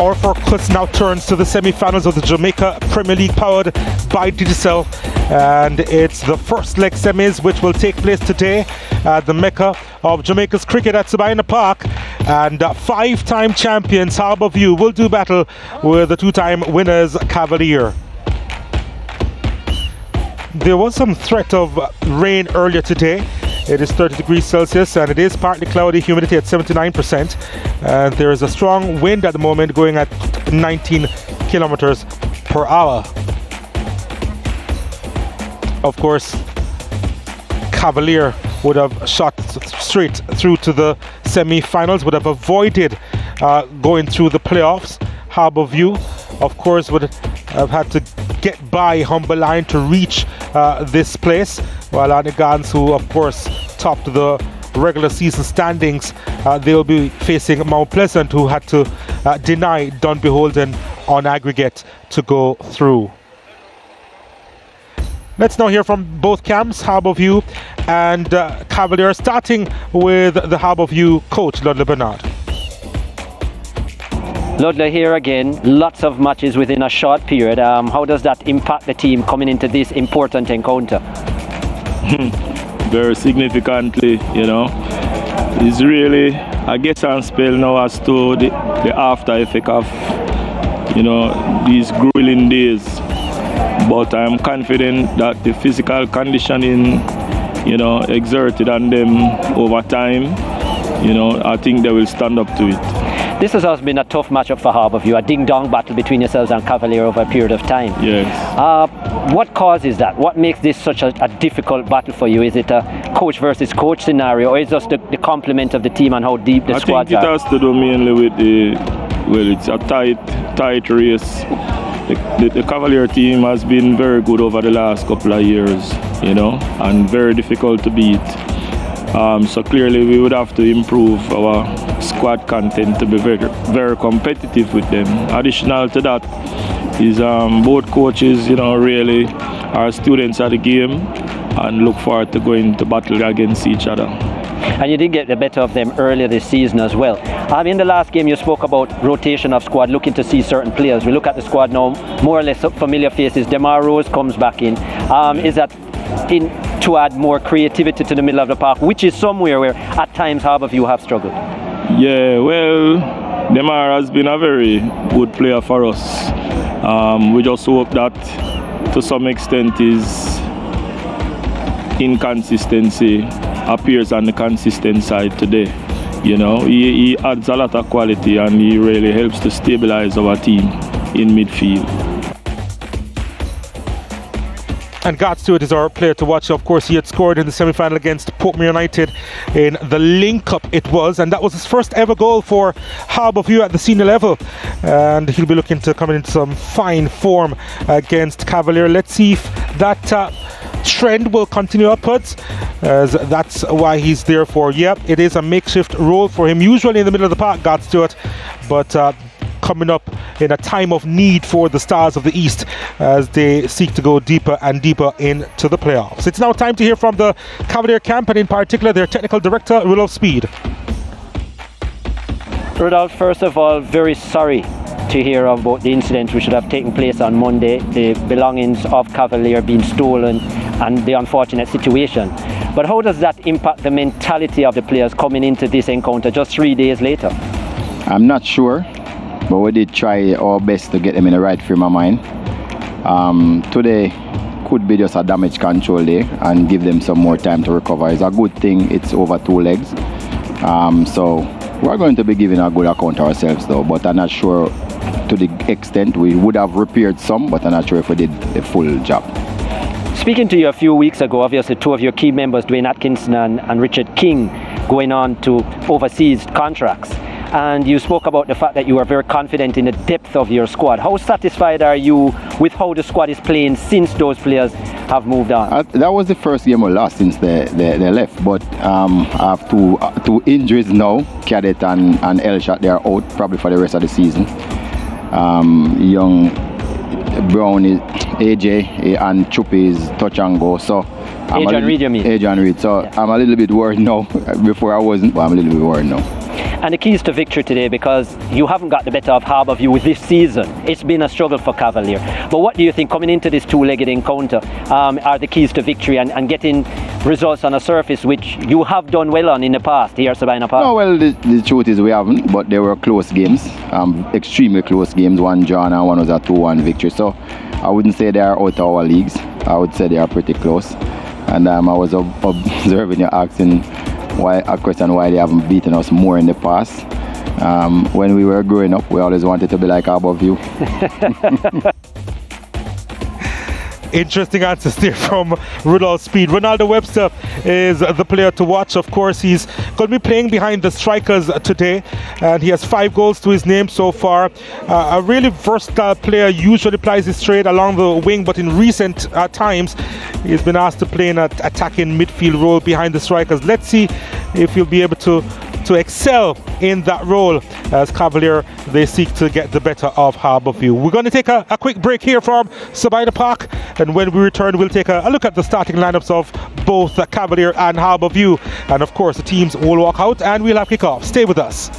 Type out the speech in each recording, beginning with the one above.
Our focus now turns to the semi-finals of the Jamaica Premier League powered by Digicel, and it's the first leg semis which will take place today at the Mecca of Jamaica's cricket at Sabina Park, and five-time champions Harbour will do battle with the two-time winners Cavalier. There was some threat of rain earlier today. It is 30 degrees Celsius and it is partly cloudy, humidity at 79%. And there is a strong wind at the moment going at 19 kilometers per hour. Of course, Cavalier would have shot straight through to the semi-finals, would have avoided going through the playoffs. Harbour, of course, would have had to get by Humber Line to reach this place, while Anigans, who of course topped the regular season standings, they'll be facing Mount Pleasant, who had to deny Dunbeholden on aggregate to go through. Let's now hear from both camps, Harbour and Cavalier, starting with the Harbour coach, Ludley Bernard. Ludley here again, lots of matches within a short period. How does that impact the team coming into this important encounter? Very significantly, It's really a get and spell now as to the after effect of, these grueling days. But I'm confident that the physical conditioning, exerted on them over time, I think they will stand up to it. This has also been a tough matchup for Harbour, a ding-dong battle between yourselves and Cavalier over a period of time. Yes. What causes that? What makes this such a difficult battle for you? Is it a coach versus coach scenario, or is it just the complement of the team and how deep the squads are? I think it has to do mainly with it's a tight race. The Cavalier team has been very good over the last couple of years, and very difficult to beat. So clearly we would have to improve our squad content to be very, very competitive with them. Additional to that is both coaches, really are students of the game and look forward to going to battle against each other. And you did get the better of them earlier this season as well. In the last game you spoke about rotation of squad, looking to see certain players. We look at the squad now, more or less familiar faces. Demar Rose comes back in. Is that to add more creativity to the middle of the park, which is somewhere where at times Harbour have struggled? Yeah, well, Demar has been a very good player for us. We just hope that to some extent his inconsistency appears on the consistent side today. He adds a lot of quality and he really helps to stabilize our team in midfield. And Garth Stewart is our player to watch. Of course, he had scored in the semi-final against Portmore United in the link-up it was, and that was his first ever goal for Harbour at the senior level. And he'll be looking to come into some fine form against Cavalier. Let's see if that trend will continue upwards, as that's why he's there for. It is a makeshift role for him, usually in the middle of the park, Garth Stewart, but coming up in a time of need for the Stars of the East as they seek to go deeper and deeper into the playoffs. It's now time to hear from the Cavalier camp, and in particular their technical director, Rudolph Speed. Rudolph, first of all, very sorry to hear about the incident which should have taken place on Monday, the belongings of Cavalier being stolen and the unfortunate situation. But how does that impact the mentality of the players coming into this encounter just 3 days later? I'm not sure, but we did try our best to get them in the right frame of mind. Today could be just a damage control day and give them some more time to recover. It's a good thing it's over 2 legs. So we're going to be giving a good account of ourselves though, but I'm not sure to the extent. We would have repaired some, but I'm not sure if we did the full job. Speaking to you a few weeks ago, obviously two of your key members, Dwayne Atkinson and Richard King, going on to overseas contracts. And you spoke about the fact that you are very confident in the depth of your squad. How satisfied are you with how the squad is playing since those players have moved on? That was the first game we lost since they left. But I have two injuries now. Cadet and Elshot, they are out probably for the rest of the season. Young Brown, AJ and Chuppy is touch and go. So Adrian Reid, you mean? Adrian Reid. So yeah. I'm a little bit worried now. Before I wasn't, but I'm a little bit worried now. And the keys to victory today, because you haven't got the better of Harbourview this season. It's been a struggle for Cavalier. But what do you think, coming into this two-legged encounter, are the keys to victory and getting results on a surface which you have done well on in the past here at Sabina Park? No, well, the truth is we haven't, but they were close games, extremely close games. One drawn and one was a 2-1 victory. So I wouldn't say they are out of our leagues. I would say they are pretty close. And I was observing you asking a question why they haven't beaten us more in the past. When we were growing up, we always wanted to be like Harbourview. Interesting answers there from Rudolph Speed. Ronaldo Webster is the player to watch. Of course, he's going to be playing behind the strikers today, and he has 5 goals to his name so far. A really versatile player, usually plays his trade along the wing, but in recent times he's been asked to play in an attacking midfield role behind the strikers. Let's see if he'll be able to excel in that role as Cavalier they seek to get the better of Harbourview. We're going to take a quick break here from Sabina Park, and when we return we'll take a look at the starting lineups of both Cavalier and Harbourview, and of course the teams will walk out and we'll have kick-off. Stay with us.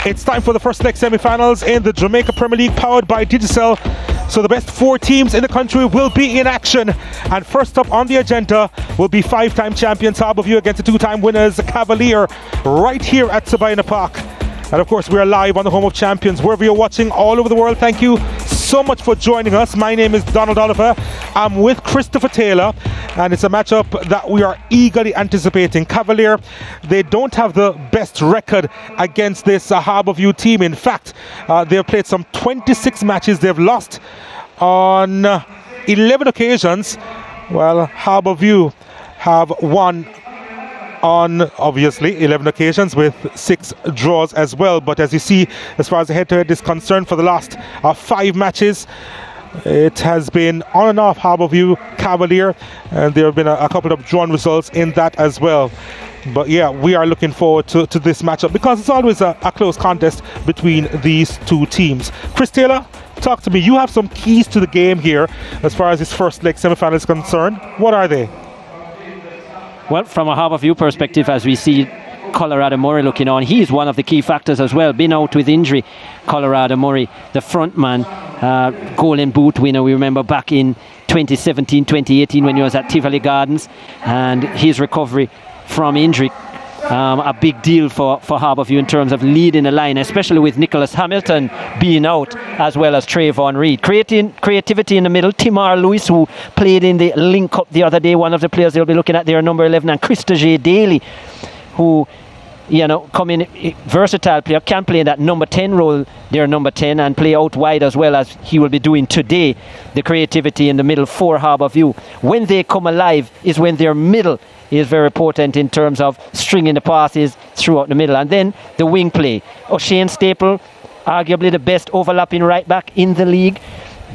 It's time for the first leg semi-finals in the Jamaica Premier League, powered by Digicel. So the best 4 teams in the country will be in action. And first up on the agenda will be 5-time champions Harbourview against the 2-time winners Cavalier, right here at Sabina Park. And of course we are live on the home of champions. Wherever you're watching all over the world, thank you so much for joining us. My name is Donald Oliver. I'm with Christopher Taylor, and it's a matchup that we are eagerly anticipating. Cavalier, they don't have the best record against this Harbourview team. In fact, they've played some 26 matches. They've lost on 11 occasions. Well, Harbourview have won on obviously 11 occasions with 6 draws as well. But as you see, as far as the head-to-head is concerned, for the last 5 matches, it has been on and off Harbourview Cavalier, and there have been a couple of drawn results in that as well. But yeah, we are looking forward to this matchup because it's always a close contest between these two teams. Chris Taylor, talk to me. You have some keys to the game here as far as this first leg semi-final is concerned. What are they? Well, from a Harbourview perspective, as we see Colorado Murray looking on, he's one of the key factors as well. Been out with injury, Colorado Murray, the front man, Golden Boot winner, we remember back in 2017, 2018 when he was at Tivoli Gardens, and his recovery from injury. A big deal for Harbourview in terms of leading the line, especially with Nicholas Hamilton being out, as well as Trayvon Reed. Creativity in the middle. Timar Lewis, who played in the link-up the other day, one of the players they'll be looking at there, number 11, and Krista J. Daly, who, you know, come in, versatile player, can play in that number 10 role there, number 10, and play out wide as well as he will be doing today. The creativity in the middle for Harbourview. When they come alive is when their middle is very potent in terms of stringing the passes throughout the middle. And then the wing play. O'Shane Staple, arguably the best overlapping right back in the league.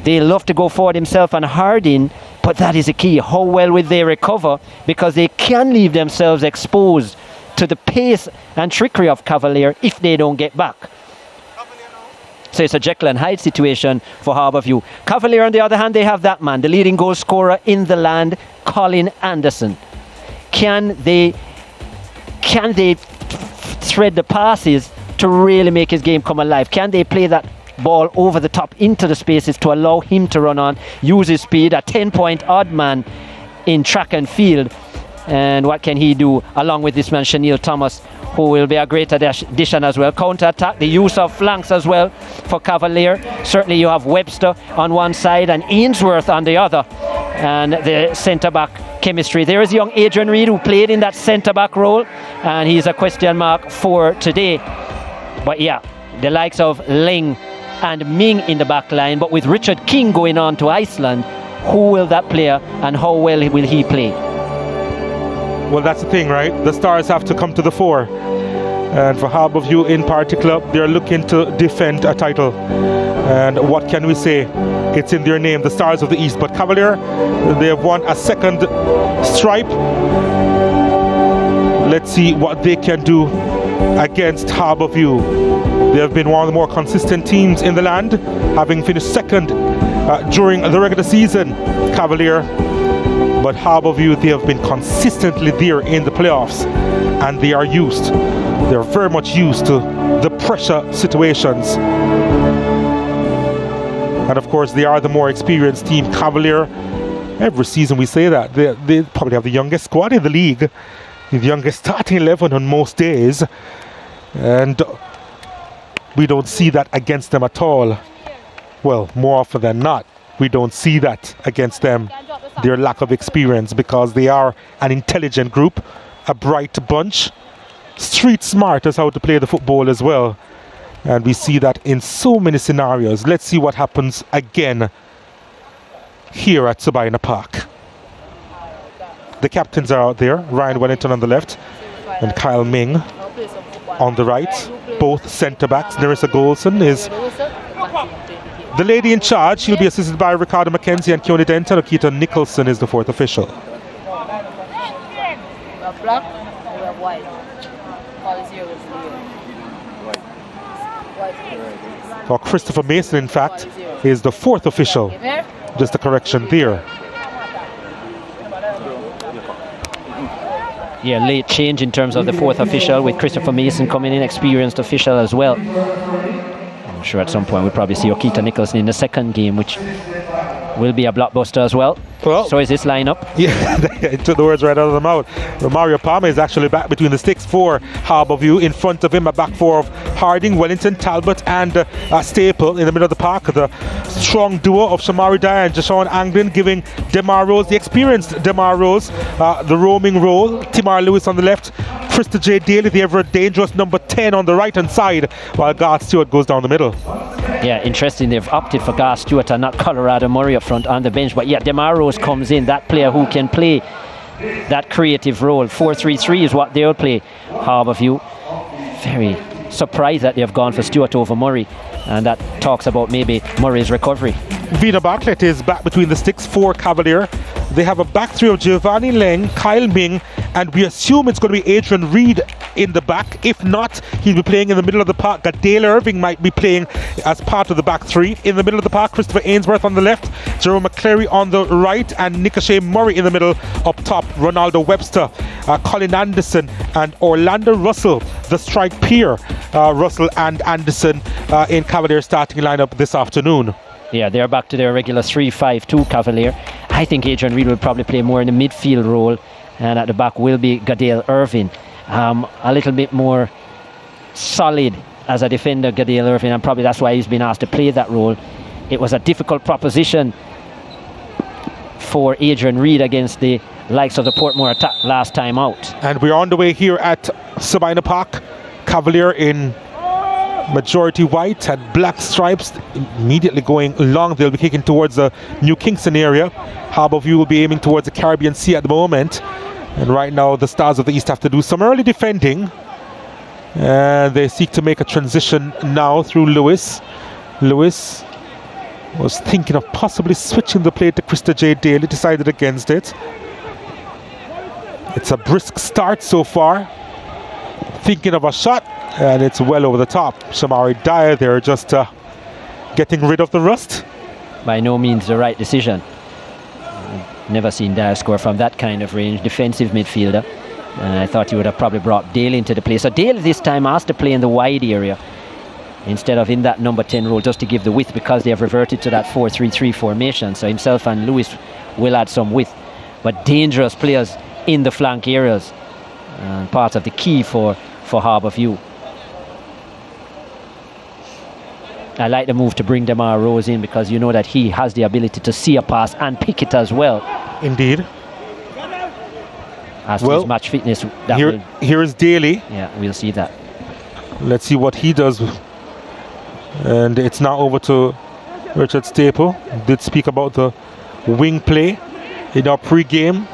They love to go forward himself and Harding, but that is the key. How well will they recover? Because they can leave themselves exposed to the pace and trickery of Cavalier if they don't get back. So it's a Jekyll and Hyde situation for Harbourview. Cavalier, on the other hand, they have that man, the leading goal scorer in the land, Colin Anderson. Can they thread the passes to really make his game come alive? Can they play that ball over the top into the spaces to allow him to run on, use his speed, a 10-point odd man in track and field? And what can he do along with this man, Shaniel Thomas, who will be a great addition as well. Counter-attack, the use of flanks as well for Cavalier. Certainly you have Webster on one side and Ainsworth on the other. And the centre-back chemistry. There is young Adrian Reed, who played in that centre-back role, and he's a question mark for today. But yeah, the likes of Ling and Ming in the back line, but with Richard King going on to Iceland, who will that player and how well will he play? Well, that's the thing, right? The stars have to come to the fore. And for Harbourview in particular, they're looking to defend a title. And what can we say? It's in their name, the Stars of the East. But Cavalier, they have won a second stripe. Let's see what they can do against Harbourview. They have been one of the more consistent teams in the land, having finished second during the regular season, Cavalier. But Harbourview, they have been consistently there in the playoffs, and they are used. They're very much used to the pressure situations. And of course, they are the more experienced team. Cavalier, every season we say that. They probably have the youngest squad in the league, the youngest starting 11 on most days. And we don't see that against them at all. Well, more often than not, we don't see that against them. Their lack of experience, because they are an intelligent group, a bright bunch, street smart as how to play the football as well. And we see that in so many scenarios. Let's see what happens again here at Sabina Park. The captains are out there, Ryan Wellington on the left and Kyle Ming on the right. Both centre-backs. Nerissa Golson is the lady in charge. She'll be assisted by Ricardo McKenzie and Keone Denton. Okita Nicholson is the fourth official. For Christopher Mason, in fact, is the fourth official. Just a correction there. Yeah, late change in terms of the fourth official, with Christopher Mason coming in, experienced official as well. I'm sure at some point we'll probably see Okita Nicholson in the second game, which will be a blockbuster as well. Well, so is this lineup. Yeah, it took the words right out of the mouth. Mario Palmer is actually back between the sticks for Harbourview. In front of him, a back four of Harding, Wellington, Talbot and Staple in the middle of the park. The strong duo of Shamari Dyer and Jashawn Anglin giving Demar Rose, the experienced Demar Rose, the roaming role. Timar Lewis on the left, Krista J. Daly, the ever dangerous number 10 on the right hand side, while Garth Stewart goes down the middle. Yeah, interesting. They've opted for Garth Stewart and not Colorado Murray up front on the bench. But yeah, Demar Rose comes in, that player who can play that creative role. 4-3-3 is what they'll play. Harbourview very surprised that they've gone for Stewart over Murray, and that talks about maybe Murray's recovery. Vina Bartlett is back between the sticks for Cavalier. They have a back three of Giovanni Leng, Kyle Ming, and we assume it's going to be Adrian Reed in the back. If not, he'll be playing in the middle of the park. Gadale Irving might be playing as part of the back three. In the middle of the park, Christopher Ainsworth on the left, Jerome McCleary on the right, and Nickashay Murray in the middle. Up top, Ronaldo Webster, Colin Anderson and Orlando Russell, the strike pair, Russell and Anderson in Cavalier starting lineup this afternoon. Yeah, they're back to their regular 3-5-2 Cavalier. I think Adrian Reed will probably play more in the midfield role, and at the back will be Gadale Irving. A little bit more solid as a defender, Gadale Irving, and probably that's why he's been asked to play that role. It was a difficult proposition for Adrian Reed against the likes of the Portmore attack last time out. And we're on the way here at Sabina Park. Cavalier in majority white and black stripes, immediately going long. They'll be kicking towards the New Kingston area. Harbourview will be aiming towards the Caribbean Sea at the moment, and right now the Stars of the East have to do some early defending, and they seek to make a transition now through Lewis. Lewis was thinking of possibly switching the play to Krista J. Daly, decided against it. It's a brisk start so far, thinking of a shot, and it's well over the top. Shamari Dyer there just getting rid of the rust. By no means the right decision. Never seen Dyer score from that kind of range. Defensive midfielder. I thought he would have probably brought Dale into the play. So Dale this time asked to play in the wide area instead of in that number 10 role, just to give the width, because they have reverted to that 4-3-3 formation. So himself and Lewis will add some width. But dangerous players in the flank areas. Part of the key for Harbourview. I like the move to bring Demar Rose in, because you know that he has the ability to see a pass and pick it as well. Indeed. As to his match fitness, here is Daly. Yeah, we'll see that. Let's see what he does. And it's now over to Richard Staple. Did speak about the wing play in our pre-game,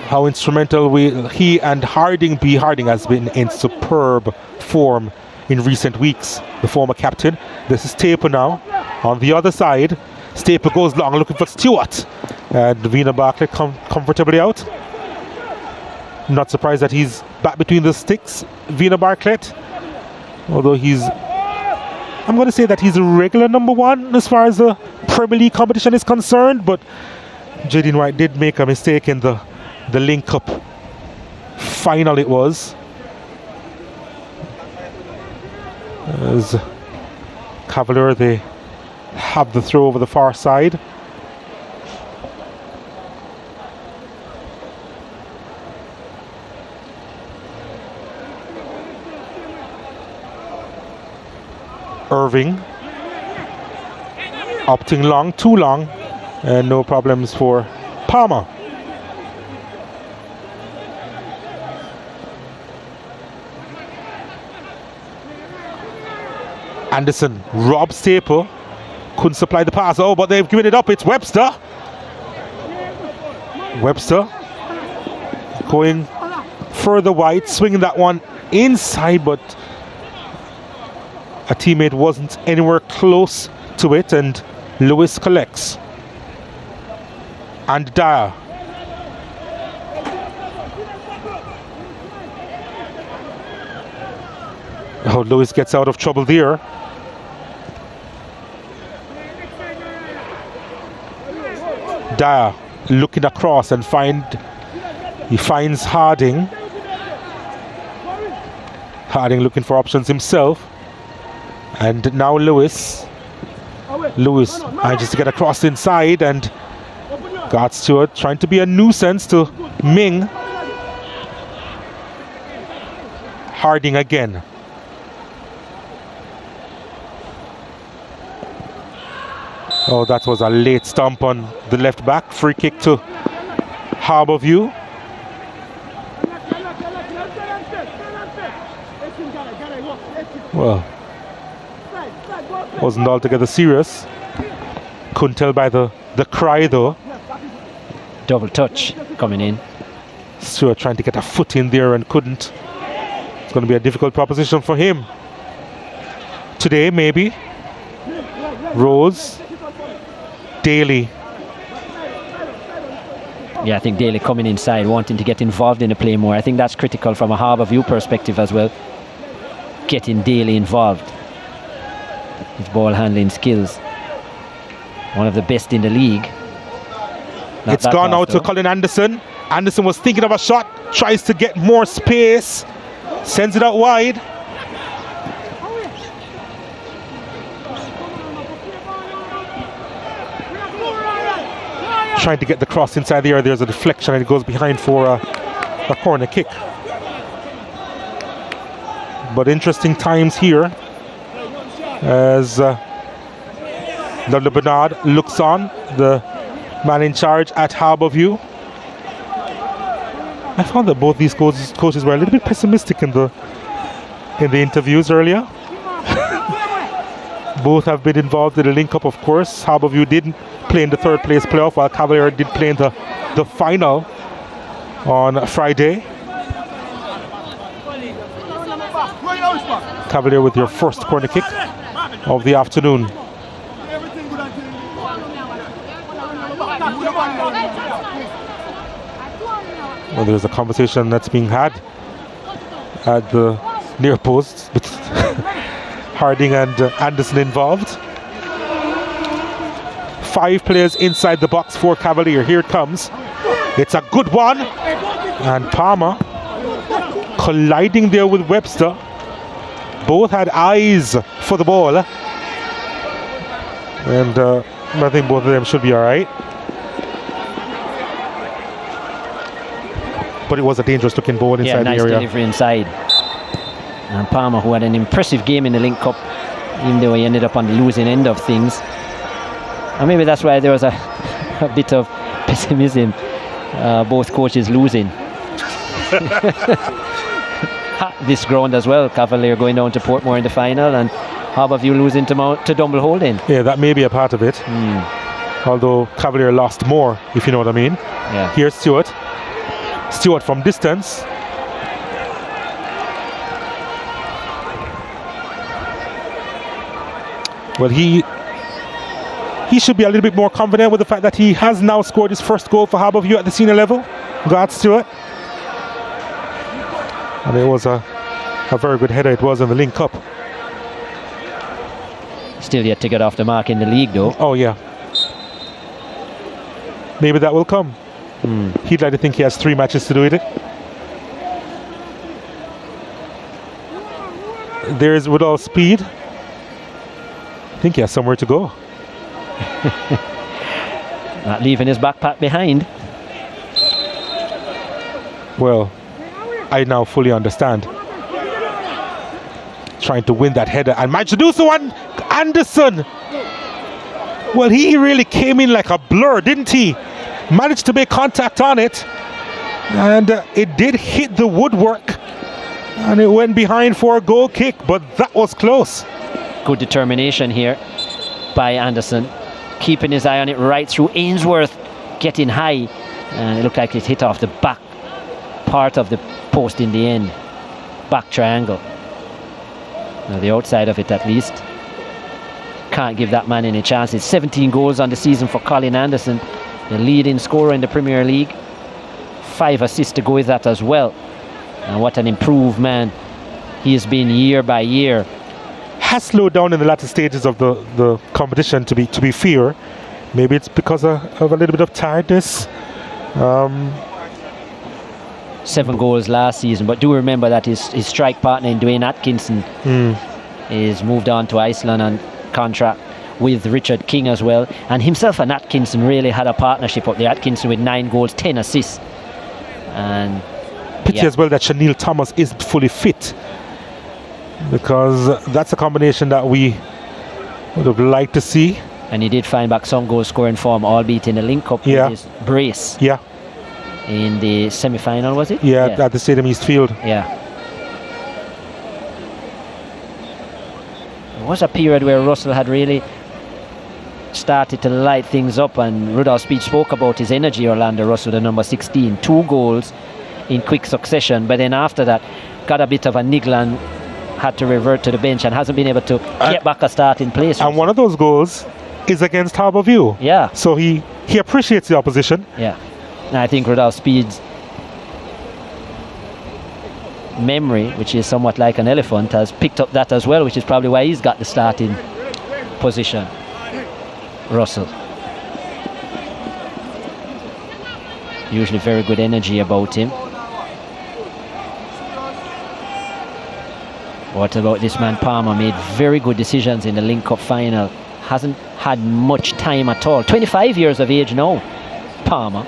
how instrumental he and Harding has been in superb form in recent weeks, the former captain. This is Staple now on the other side. Staple goes long looking for Stewart, and Vina Bartlett comfortably out. Not surprised that he's back between the sticks, Vina Bartlett, although I'm going to say that he's a regular number one as far as the Premier League competition is concerned, but Jaden White did make a mistake in the Link Cup final. It was as Cavalier, they have the throw over the far side. Irving opting long, too long, and no problems for Palmer. Anderson, Rob Staple, couldn't supply the pass. Oh, but they've given it up. It's Webster. Webster going further wide, swinging that one inside, but a teammate wasn't anywhere close to it, and Lewis collects. And Dyer. Oh, Lewis gets out of trouble there. Dyer looking across and he finds Harding. Harding looking for options himself. And now Lewis manages to get across inside, and God Stewart trying to be a nuisance to Ming. Harding again. Oh, that was a late stomp on the left back. Free kick to Harbour View. Well, wasn't altogether serious. Couldn't tell by the cry though. Double touch coming in. Stewart trying to get a foot in there and couldn't. It's going to be a difficult proposition for him. Today, maybe. Rose. Daly. Yeah, I think Daly coming inside, wanting to get involved in the play more. I think that's critical from a Harbour View perspective as well. Getting Daly involved. His ball handling skills. One of the best in the league. It's gone out to Colin Anderson. Anderson was thinking of a shot, tries to get more space, sends it out wide. Trying to get the cross inside the area. There's a deflection and it goes behind for a corner kick. But interesting times here as Ludlow Bernard looks on, the man in charge at Harbour View. I found that both these coaches were a little bit pessimistic in the interviews earlier. Both have been involved in the link-up, of course. Harbour View didn't play in the third place playoff, while Cavalier did play in the final on Friday. Cavalier with your first corner kick of the afternoon. Well, there's a conversation that's being had at the near post with Harding and Anderson involved. 5 players inside the box for Cavalier. Here it comes. It's a good one. And Palmer colliding there with Webster. Both had eyes for the ball. And I think both of them should be all right. But it was a dangerous looking ball inside nice the area. Delivery inside. And Palmer, who had an impressive game in the Link Cup, even though he ended up on the losing end of things. And maybe that's why there was a bit of pessimism. Both coaches losing. This ground as well. Cavalier going down to Portmore in the final, and Harbour View losing to Dumble Holding. Yeah, that may be a part of it. Although Cavalier lost more, if you know what I mean. Yeah. Here's Stewart. Stewart from distance. Well, he should be a little bit more confident with the fact that he has now scored his first goal for Harbour View at the senior level. God Stewart. And it was a very good header it was in the Link Cup. Still yet to get off the mark in the league though. Oh yeah. Maybe that will come. He'd like to think he has 3 matches to do with it. There's with all speed. I think he has somewhere to go. Not leaving his backpack behind. Well, I now fully understand. Trying to win that header and managed to do so on Anderson. Well, he really came in like a blur, didn't he? Managed to make contact on it, and it did hit the woodwork, and it went behind for a goal kick, but that was close. Good determination here by Anderson, keeping his eye on it right through. Ainsworth getting high, and it looked like it hit off the back part of the post in the end. Back triangle. Now the outside of it at least. Can't give that man any chances. 17 goals on the season for Colin Anderson, the leading scorer in the Premier League. 5 assists to go with that as well. And what an improved man he has been year by year. Has slowed down in the latter stages of the competition, to be fair. Maybe it's because of a little bit of tiredness. 7 goals last season, but do remember that his strike partner in Dwayne Atkinson is moved on to Iceland on contract. with Richard King as well. And himself and Atkinson really had a partnership up there. Atkinson with 9 goals, 10 assists. And pity as well that Shanil Thomas is fully fit, because that's a combination that we would have liked to see. And he did find back some goal scoring form, albeit in a link-up with his brace. Yeah. In the semi-final, was it? Yeah, at the Stadium East Field. Yeah. There was a period where Russell had really started to light things up, and Rudolph Speed spoke about his energy, Orlando Russell, the number 16. 2 goals in quick succession, but then after that got a bit of a niggle and had to revert to the bench and hasn't been able to get back a start in place. And one of those goals is against Harbour View. Yeah. So he appreciates the opposition. Yeah. And I think Rudolph Speed's memory, which is somewhat like an elephant, has picked up that as well, which is probably why he's got the starting position. Russell. Usually very good energy about him. What about this man Palmer? Made very good decisions in the link-up final. Hasn't had much time at all. 25 years of age now, Palmer.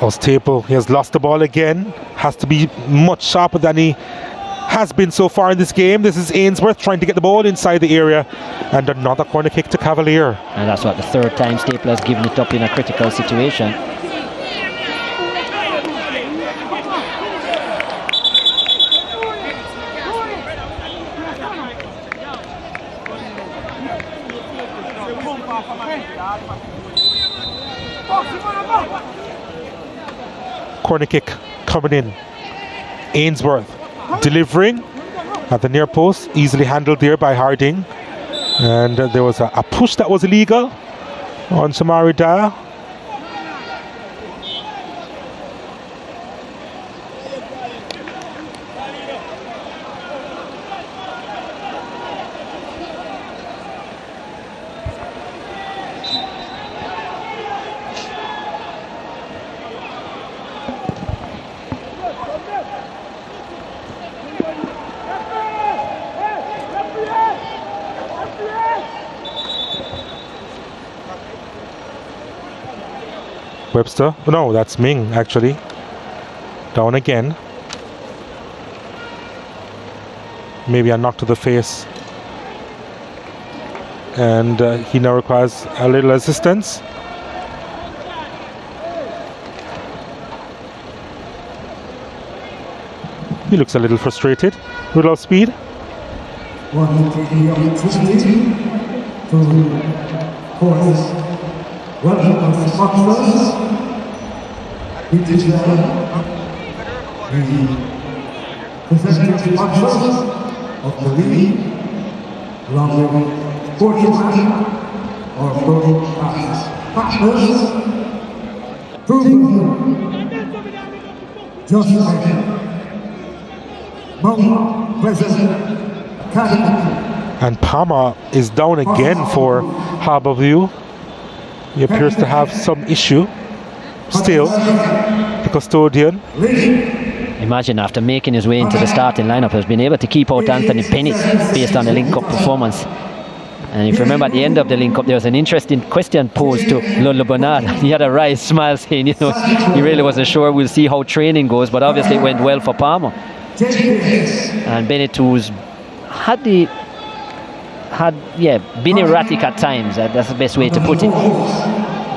Staple, he has lost the ball again. Has to be much sharper than he has been so far in this game. This is Ainsworth trying to get the ball inside the area, and another corner kick to Cavalier. And that's what the 3rd time Staple has given it up in a critical situation. Corner kick coming in. Ainsworth delivering at the near post, easily handled there by Harding. And there was a push that was illegal on Shamari Dyer. Webster, no, that's Ming actually. Down again. Maybe a knock to the face. And he now requires a little assistance. He looks a little frustrated. Rudolph Speed. One taking the opportunity to cause welcome of sponsors. We declare the presenting sponsors of the league, along with SportsMax, our broadcast partners, Proven, Just like Mount Pleasant Academy. And Palmer is down again for Harbour View. He appears to have some issue still, the custodian. Imagine after making his way into the starting lineup, has been able to keep out Anthony Penney based on the link-up performance. And if you remember at the end of the link-up, there was an interesting question posed to Lolo Bernard. He had a wry smile saying, you know, he really wasn't sure. We'll see how training goes, but obviously it went well for Palmer. And Bennett, who's been erratic at times. That's the best way to put it.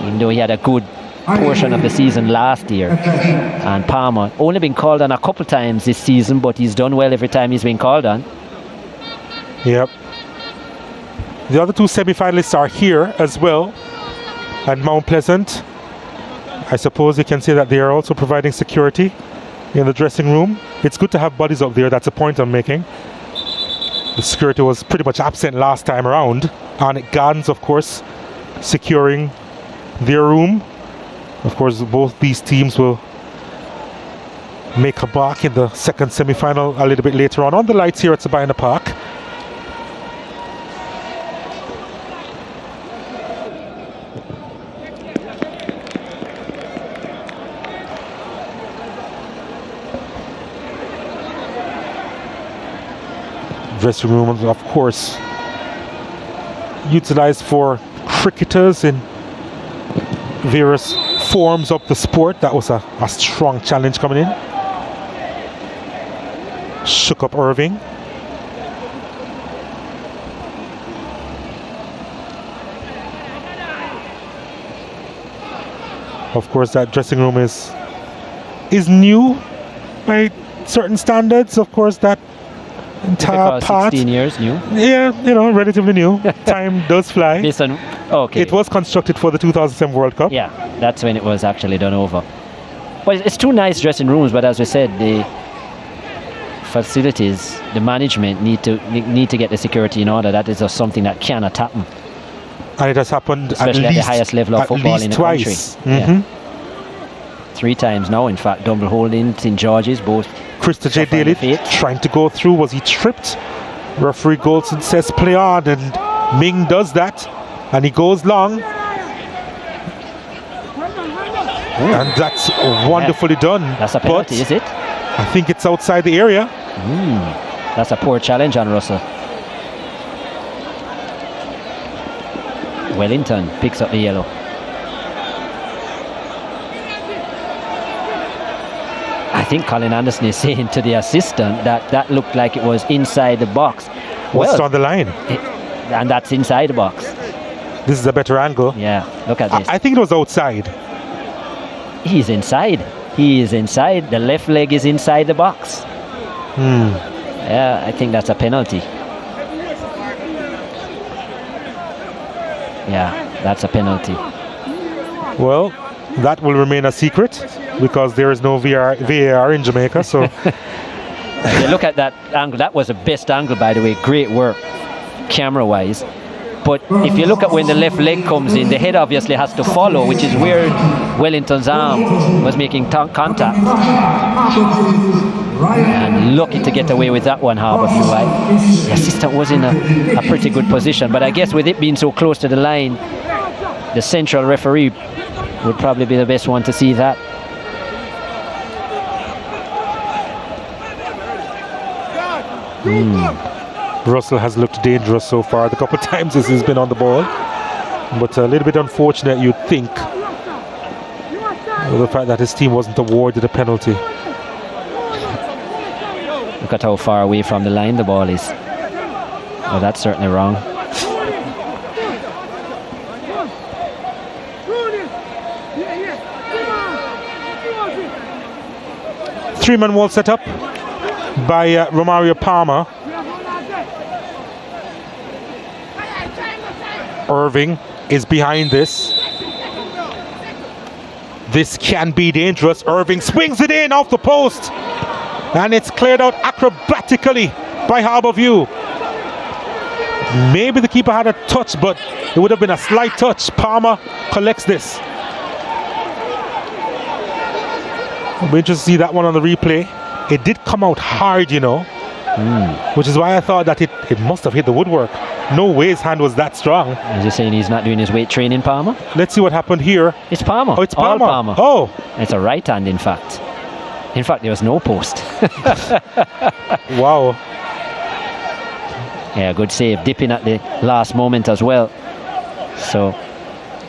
Even though he had a good portion of the season last year. And Palmer only been called on a couple times this season, but he's done well every time he's been called on. Yep. The other 2 semi-finalists are here as well. And Mount Pleasant, I suppose you can say that they are also providing security in the dressing room. It's good to have bodies up there. That's a point I'm making. The security was pretty much absent last time around. And Gans, of course, securing their room. Of course, both these teams will make a mark in the second semi-final a little bit later on. On the lights here at Sabina Park. Dressing room, of course, utilised for cricketers in various forms of the sport. That was a strong challenge coming in. Shook up Irving. Of course, that dressing room is new by certain standards. Of course, that entire part. 16 years new. Yeah, relatively new. Time does fly. Okay. It was constructed for the 2007 World Cup. Yeah, that's when it was actually done over. Well, it's two nice dressing rooms, but as we said, the facilities, the management need to get the security in order. That is just something that cannot happen. And it has happened especially at the highest level of football in the twice. country. Yeah. 3 times now, in fact. Double holding, St. George's, both. Krista J. Daly trying to go through. Was he tripped? Referee Goldson says play on, and Ming does that, and he goes long. And that's wonderfully done. That's a penalty, is it? I think it's outside the area. That's a poor challenge on Russell. Wellington picks up the yellow. I think Colin Anderson is saying to the assistant that looked like it was inside the box. What's on the line? And that's inside the box. This is a better angle. Yeah, look at this. I think it was outside. He's inside. He is inside. The left leg is inside the box. Yeah, I think that's a penalty. Yeah, that's a penalty. Well, that will remain a secret because there is no VAR in Jamaica. So you look at that angle. That was the best angle, by the way. Great work, camera-wise. But if you look at when the left leg comes in, the head obviously has to follow, which is where Wellington's arm was making contact. And lucky to get away with that one, Harbour. The assistant was in a pretty good position. But I guess with it being so close to the line, the central referee would probably be the best one to see that. Russell has looked dangerous so far. The couple of times he's been on the ball, but a little bit unfortunate, you'd think, with the fact that his team wasn't awarded a penalty. Look at how far away from the line the ball is. Oh, that's certainly wrong. Three-man wall set up by Romario Palmer. Irving is behind this. This can be dangerous. Irving swings it in off the post, and it's cleared out acrobatically by Harbour View. Maybe the keeper had a touch, but it would have been a slight touch. Palmer collects this. I'll be interested to see that one on the replay. It did come out hard, which is why I thought that it must have hit the woodwork. No way his hand was that strong. Is he saying he's not doing his weight training, Palmer? Let's see what happened here. It's Palmer. Oh, it's Palmer. All Palmer. Oh. It's a right hand, in fact. In fact, there was no post. Wow. Yeah, good save. Dipping at the last moment as well. So,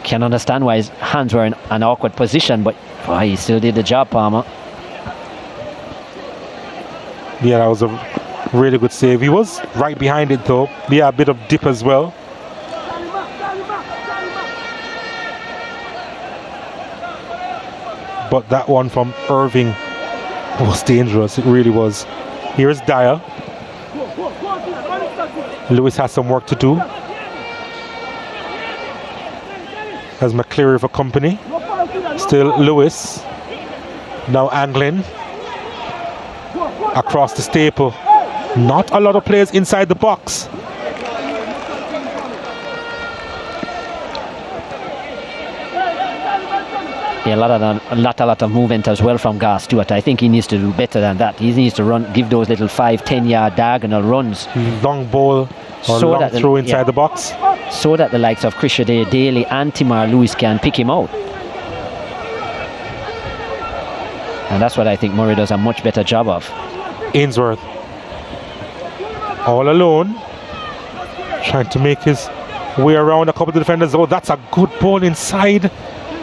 can understand why his hands were in an awkward position, but he still did the job, Palmer. Yeah, that was a really good save. He was right behind it though. Yeah, a bit of dip as well. But that one from Irving was dangerous. It really was. Here's Dyer. Lewis has some work to do. Has McCleary for company. Still Lewis. Now angling across the staple. Not a lot of players inside the box. Yeah, not a lot of movement as well from Gar Stewart. I think he needs to do better than that. He needs to give those little 5-10 yard diagonal runs. Long ball or so long throw inside the box. So that the likes of Krisha Daly and Timar Lewis can pick him out. And that's what I think Murray does a much better job of. Ainsworth all alone, trying to make his way around a couple of the defenders. Oh, that's a good ball inside.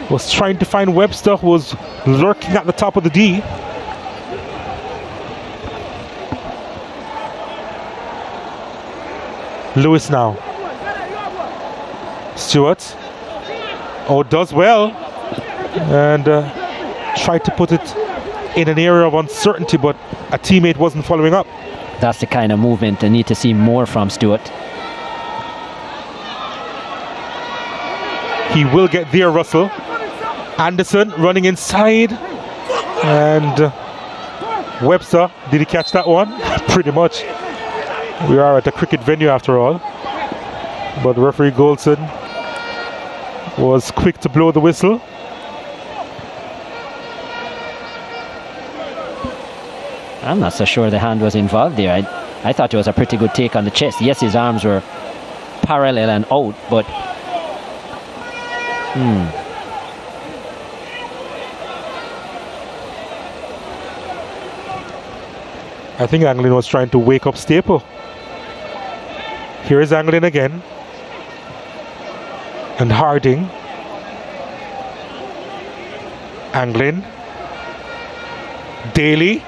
Was trying to find Webster, who was lurking at the top of the D. Lewis now. Stewart. Oh, does well. And tried to put it in an area of uncertainty, but a teammate wasn't following up. That's the kind of movement I need to see more from Stewart. He will get there, Russell. Anderson running inside. And Webster, did he catch that one? Pretty much. We are at a cricket venue after all. But referee Goldson was quick to blow the whistle. I'm not so sure the hand was involved there. I thought it was a pretty good take on the chest. Yes, his arms were parallel and out, but I think Anglin was trying to wake up Staple. Here is Anglin again. And Harding. Anglin. Daly.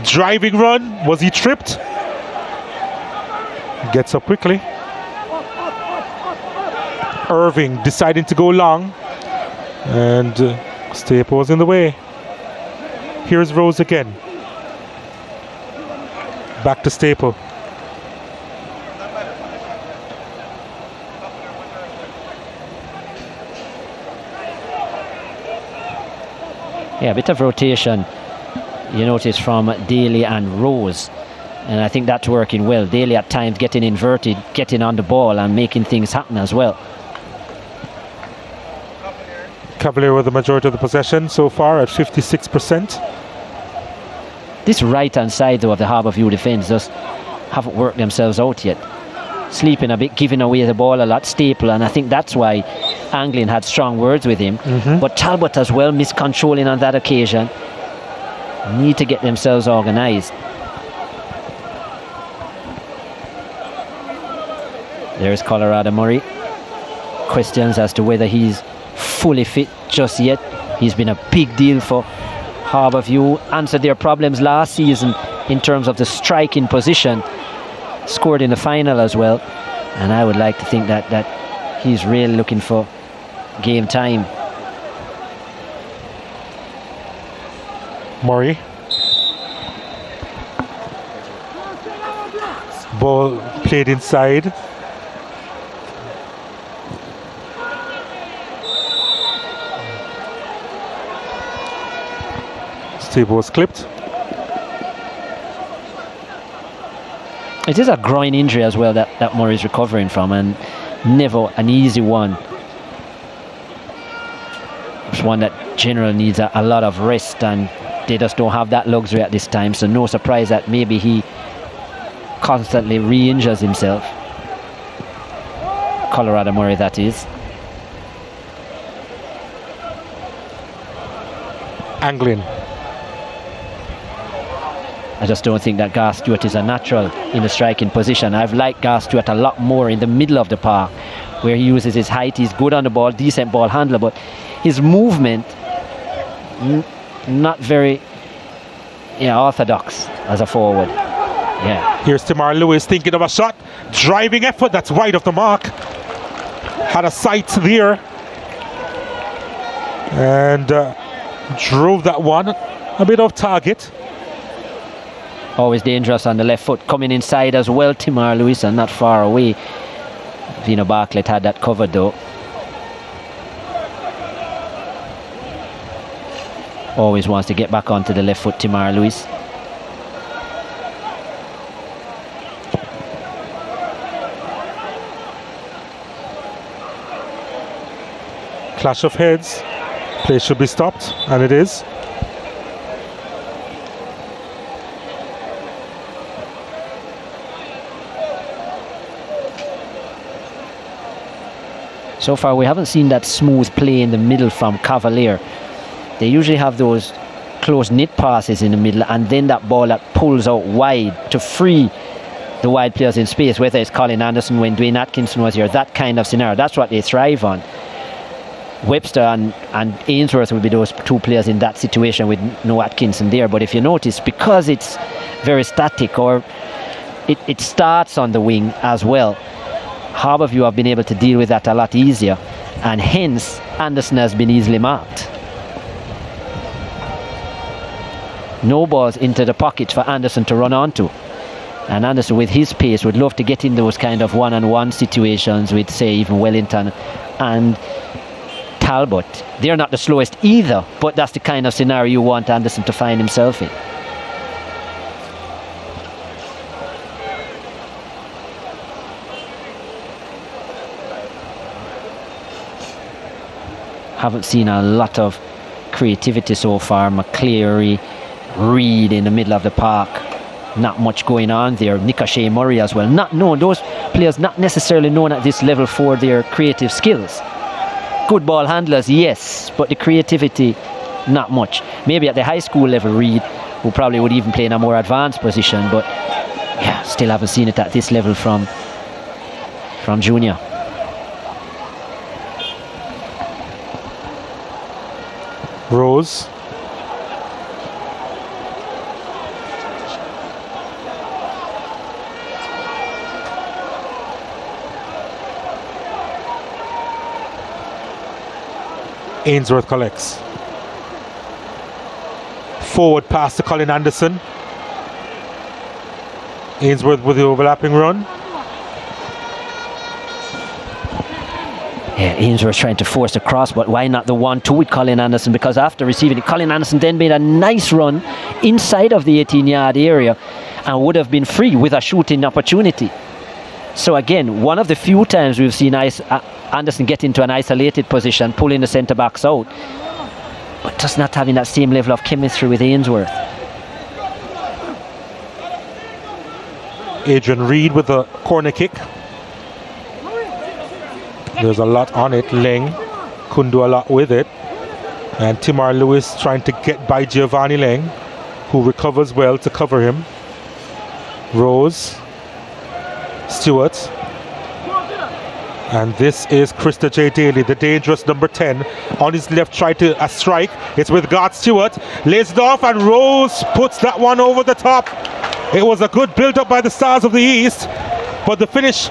Driving run. Was he tripped? Gets up quickly. Irving deciding to go long. And Staple was in the way. Here's Rose again. Back to Staple. yeah, a bit of rotation you notice from Daly and Rose, and I think that's working well. Daly at times getting inverted, getting on the ball and making things happen as well. Cavalier with the majority of the possession so far at 56%. This right hand side though of the Harbour View defence just haven't worked themselves out yet. Sleeping a bit, giving away the ball a lot, Staple, and I think that's why Anglin had strong words with him. But Talbot as well miscontrolling on that occasion. Need to get themselves organised. There's Colorado Murray. Questions as to whether he's fully fit just yet. He's been a big deal for Harbour View. Answered their problems last season in terms of the striking position. Scored in the final as well. And I would like to think that he's really looking for game time. Murray. Ball played inside. Stable was clipped. It is a groin injury as well that Murray's recovering from, and never an easy one. It's one that generally needs a lot of rest, and they just don't have that luxury at this time, so no surprise that maybe he constantly re-injures himself. Colorado Murray, that is. Anglin. I just don't think that Garth Stewart is a natural in the striking position. I've liked Garth Stewart a lot more in the middle of the park, where he uses his height. He's good on the ball, decent ball handler, but his movement not very orthodox as a forward. Yeah. Here's Tamar Lewis thinking of a shot. Driving effort, that's wide of the mark. Had a sight there. And drove that one a bit off target. Always dangerous on the left foot. Coming inside as well, Tamar Lewis, and not far away. Vino Bartlett had that covered though. Always wants to get back onto the left foot, Tamar Lewis. Clash of heads. Play should be stopped, and it is. So far we haven't seen that smooth play in the middle from Cavalier. They usually have those close knit passes in the middle, and then that ball that pulls out wide to free the wide players in space, whether it's Colin Anderson when Dwayne Atkinson was here, that kind of scenario. That's what they thrive on. Webster and Ainsworth will be those two players in that situation with no Atkinson there. But if you notice, because it's very static, or it starts on the wing as well, Harbourview have been able to deal with that a lot easier, and hence Anderson has been easily marked. No balls into the pocket for Anderson to run onto. And Anderson, with his pace, would love to get in those kind of one-on-one situations with, say, even Wellington and Talbot. They're not the slowest either, but that's the kind of scenario you want Anderson to find himself in. Haven't seen a lot of creativity so far. McCleary, Reed in the middle of the park. Not much going on there. Nick O'Shea Murray as well. Not known. Those players not necessarily known at this level for their creative skills. Good ball handlers, yes, but the creativity, not much. Maybe at the high school level, Reed, who probably would even play in a more advanced position, but yeah, still haven't seen it at this level from junior. Rose. Ainsworth collects. Forward pass to Colin Anderson. Ainsworth with the overlapping run. Yeah, Ainsworth trying to force the cross, but why not the 1-2 with Colin Anderson? Because after receiving it, Colin Anderson then made a nice run inside of the 18-yard area and would have been free with a shooting opportunity. So again, one of the few times we've seen Anderson get into an isolated position, pulling the centre-backs out, but just not having that same level of chemistry with Ainsworth. Adrian Reed with the corner kick. There's a lot on it. Leng couldn't do a lot with it. And Timar Lewis trying to get by Giovanni Leng, who recovers well to cover him. Rose. Stewart. And this is Krista J. Daly, the dangerous number 10. On his left, tried to a strike. It's with Garth Stewart. Lays it off, and Rose puts that one over the top. It was a good build-up by the Stars of the East, but the finish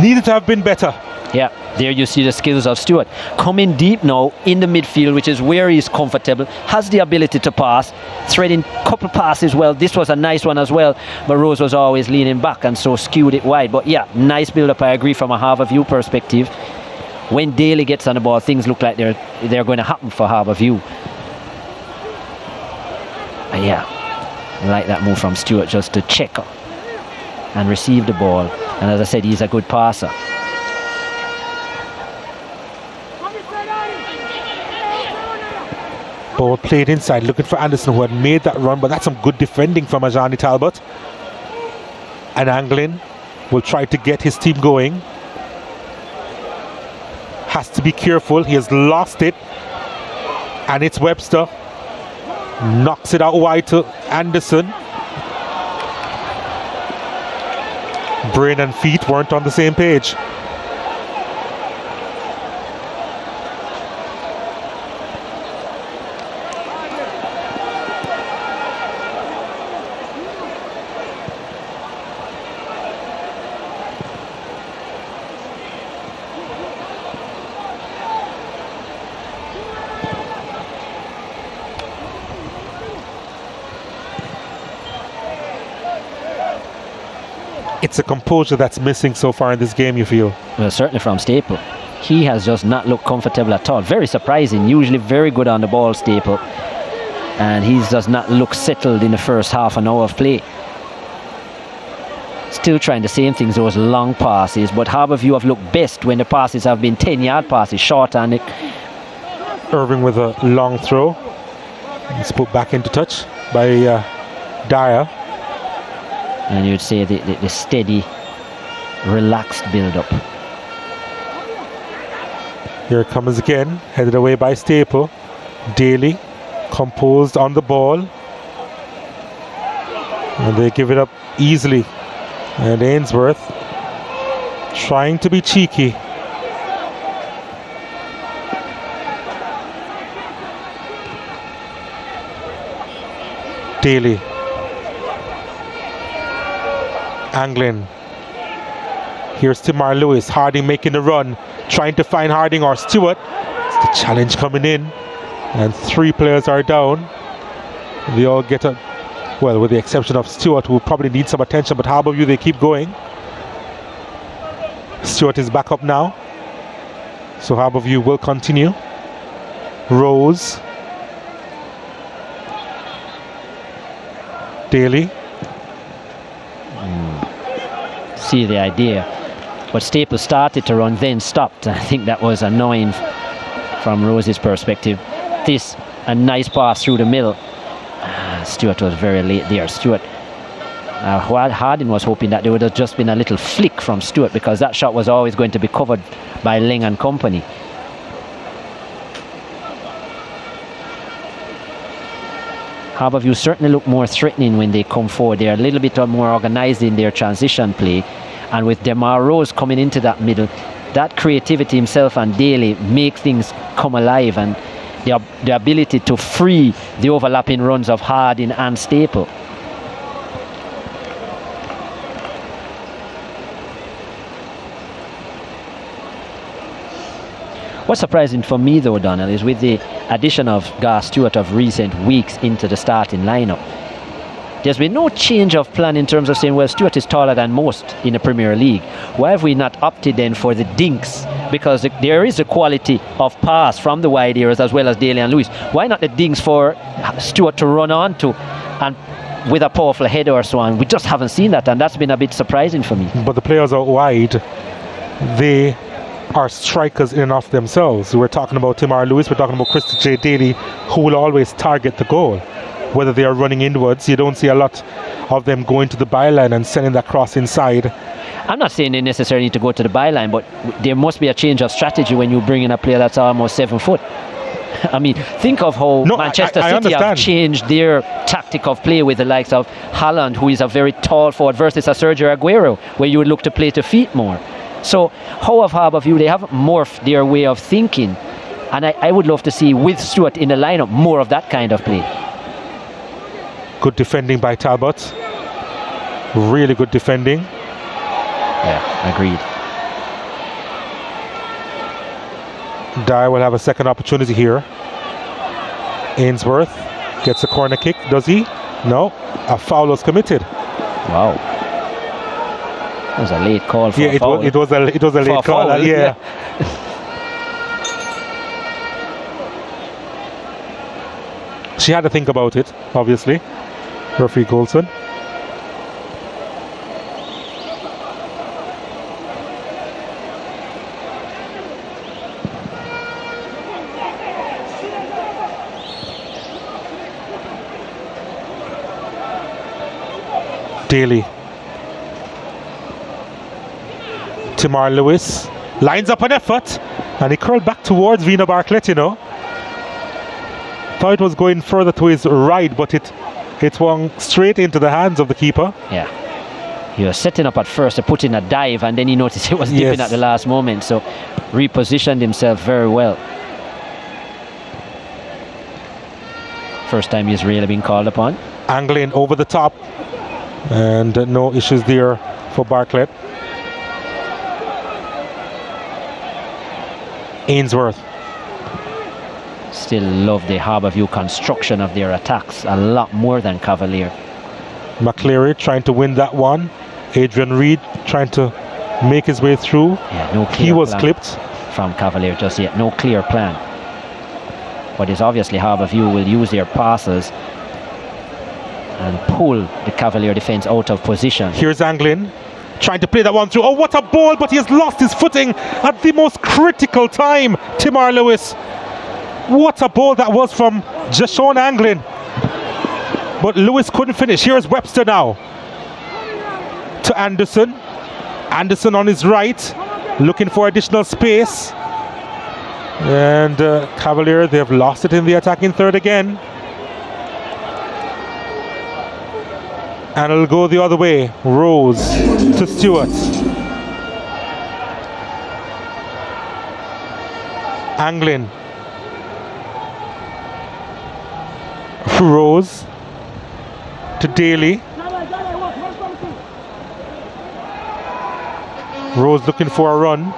needed to have been better. Yeah, there you see the skills of Stewart. Coming deep now in the midfield, which is where he's comfortable, has the ability to pass, threading a couple passes well. This was a nice one as well, but Rose was always leaning back and so skewed it wide. But yeah, nice build-up, I agree, from a Harbourview perspective. When Daly gets on the ball, things look like they're going to happen for Harbourview. Yeah, I like that move from Stewart, just to check and receive the ball. And as I said, he's a good passer. Ball played inside, looking for Anderson, who had made that run, but that's some good defending from Ajani Talbot. And Anglin will try to get his team going. Has to be careful, he has lost it. And it's Webster. Knocks it out wide to Anderson. Brain and feet weren't on the same page. It's a composure that's missing so far in this game, you feel? Well, certainly from Staple. He has just not looked comfortable at all. Very surprising. Usually very good on the ball, Staple. And he does not look settled in the first half an hour of play. Still trying the same things, those long passes. But Harbourview have looked best when the passes have been 10-yard passes, short and Irving with a long throw. It's put back into touch by Dyer. And you'd say the steady, relaxed build-up. Here it comes again, headed away by Staple. Daly, composed on the ball. And they give it up easily And Ainsworth trying to be cheeky. Daly. Anglin. Here's Tamar Lewis. Harding making the run. Trying to find Harding or Stewart. It's the challenge coming in. And 3 players are down. They all get up. Well, with the exception of Stewart, who probably needs some attention, but Harbourview, they keep going. Stewart is back up now. So Harbourview will continue. Rose. Daly. See the idea. But Staples started to run, then stopped. I think that was annoying from Rose's perspective. This, a nice pass through the middle. Stewart was very late there. Stewart. While Harding was hoping that there would have just been a little flick from Stewart, because that shot was always going to be covered by Ling and company. Harbourview certainly look more threatening when they come forward. They're a little bit more organised in their transition play. And with Demar Rose coming into that middle, that creativity himself and Daly make things come alive, and the ability to free the overlapping runs of Harding and Staple. What's surprising for me though, Donald, is with the addition of Gar Stewart of recent weeks into the starting lineup, there's been no change of plan in terms of saying, well, Stewart is taller than most in the Premier League. Why have we not opted then for the dinks? Because there is a quality of pass from the wide areas as well as Daly and Lewis. Why not the dinks for Stewart to run onto and with a powerful header or so on? We just haven't seen that, and that's been a bit surprising for me. But the players out wide, they are strikers in and of themselves. We're talking about Tamar Lewis, we're talking about Krista J. Daly, who will always target the goal. Whether they are running inwards, you don't see a lot of them going to the byline and sending that cross inside. I'm not saying they necessarily need to go to the byline, but there must be a change of strategy when you bring in a player that's almost 7 foot. I mean, think of how Manchester City have changed their tactic of play with the likes of Haaland, who is a very tall forward, versus a Sergio Aguero, where you would look to play to feet more. So how have Harbourview, they have morphed their way of thinking, and I would love to see with Stewart in the lineup more of that kind of play. Good defending by Talbot. Really good defending. Yeah, agreed. Dyer will have a second opportunity here. Ainsworth gets a corner kick. Does he? No. A foul was committed. Wow. That was a late call for a foul. It was a late call. Foul, yeah. She had to think about it, obviously. Referee Goldson. Daly. Tamar Lewis lines up an effort, and he curled back towards Vina Bartlett, you know. Thought it was going further to his right, but it swung straight into the hands of the keeper. Yeah. He was setting up at first to put in a dive, and then he noticed it was dipping at the last moment, so repositioned himself very well. First time he's really been called upon. Angling over the top, and no issues there for Bartlett. Ainsworth. Still love the Harbourview construction of their attacks a lot more than Cavalier. McCleary trying to win that one. Adrian Reed trying to make his way through. Yeah, no clear he was plan clipped from Cavalier just yet. No clear plan. But it's obviously Harbourview will use their passes and pull the Cavalier defence out of position. Here's Anglin trying to play that one through. Oh, what a ball, but he has lost his footing at the most critical time. Tamar Lewis. What a ball that was from Jashawn Anglin. But Lewis couldn't finish. Here's Webster now. To Anderson. Anderson on his right, looking for additional space. And Cavalier, they've lost it in the attacking third again. And it'll go the other way. Rose to Stewart. Anglin. Rose to Daly. Rose looking for a run.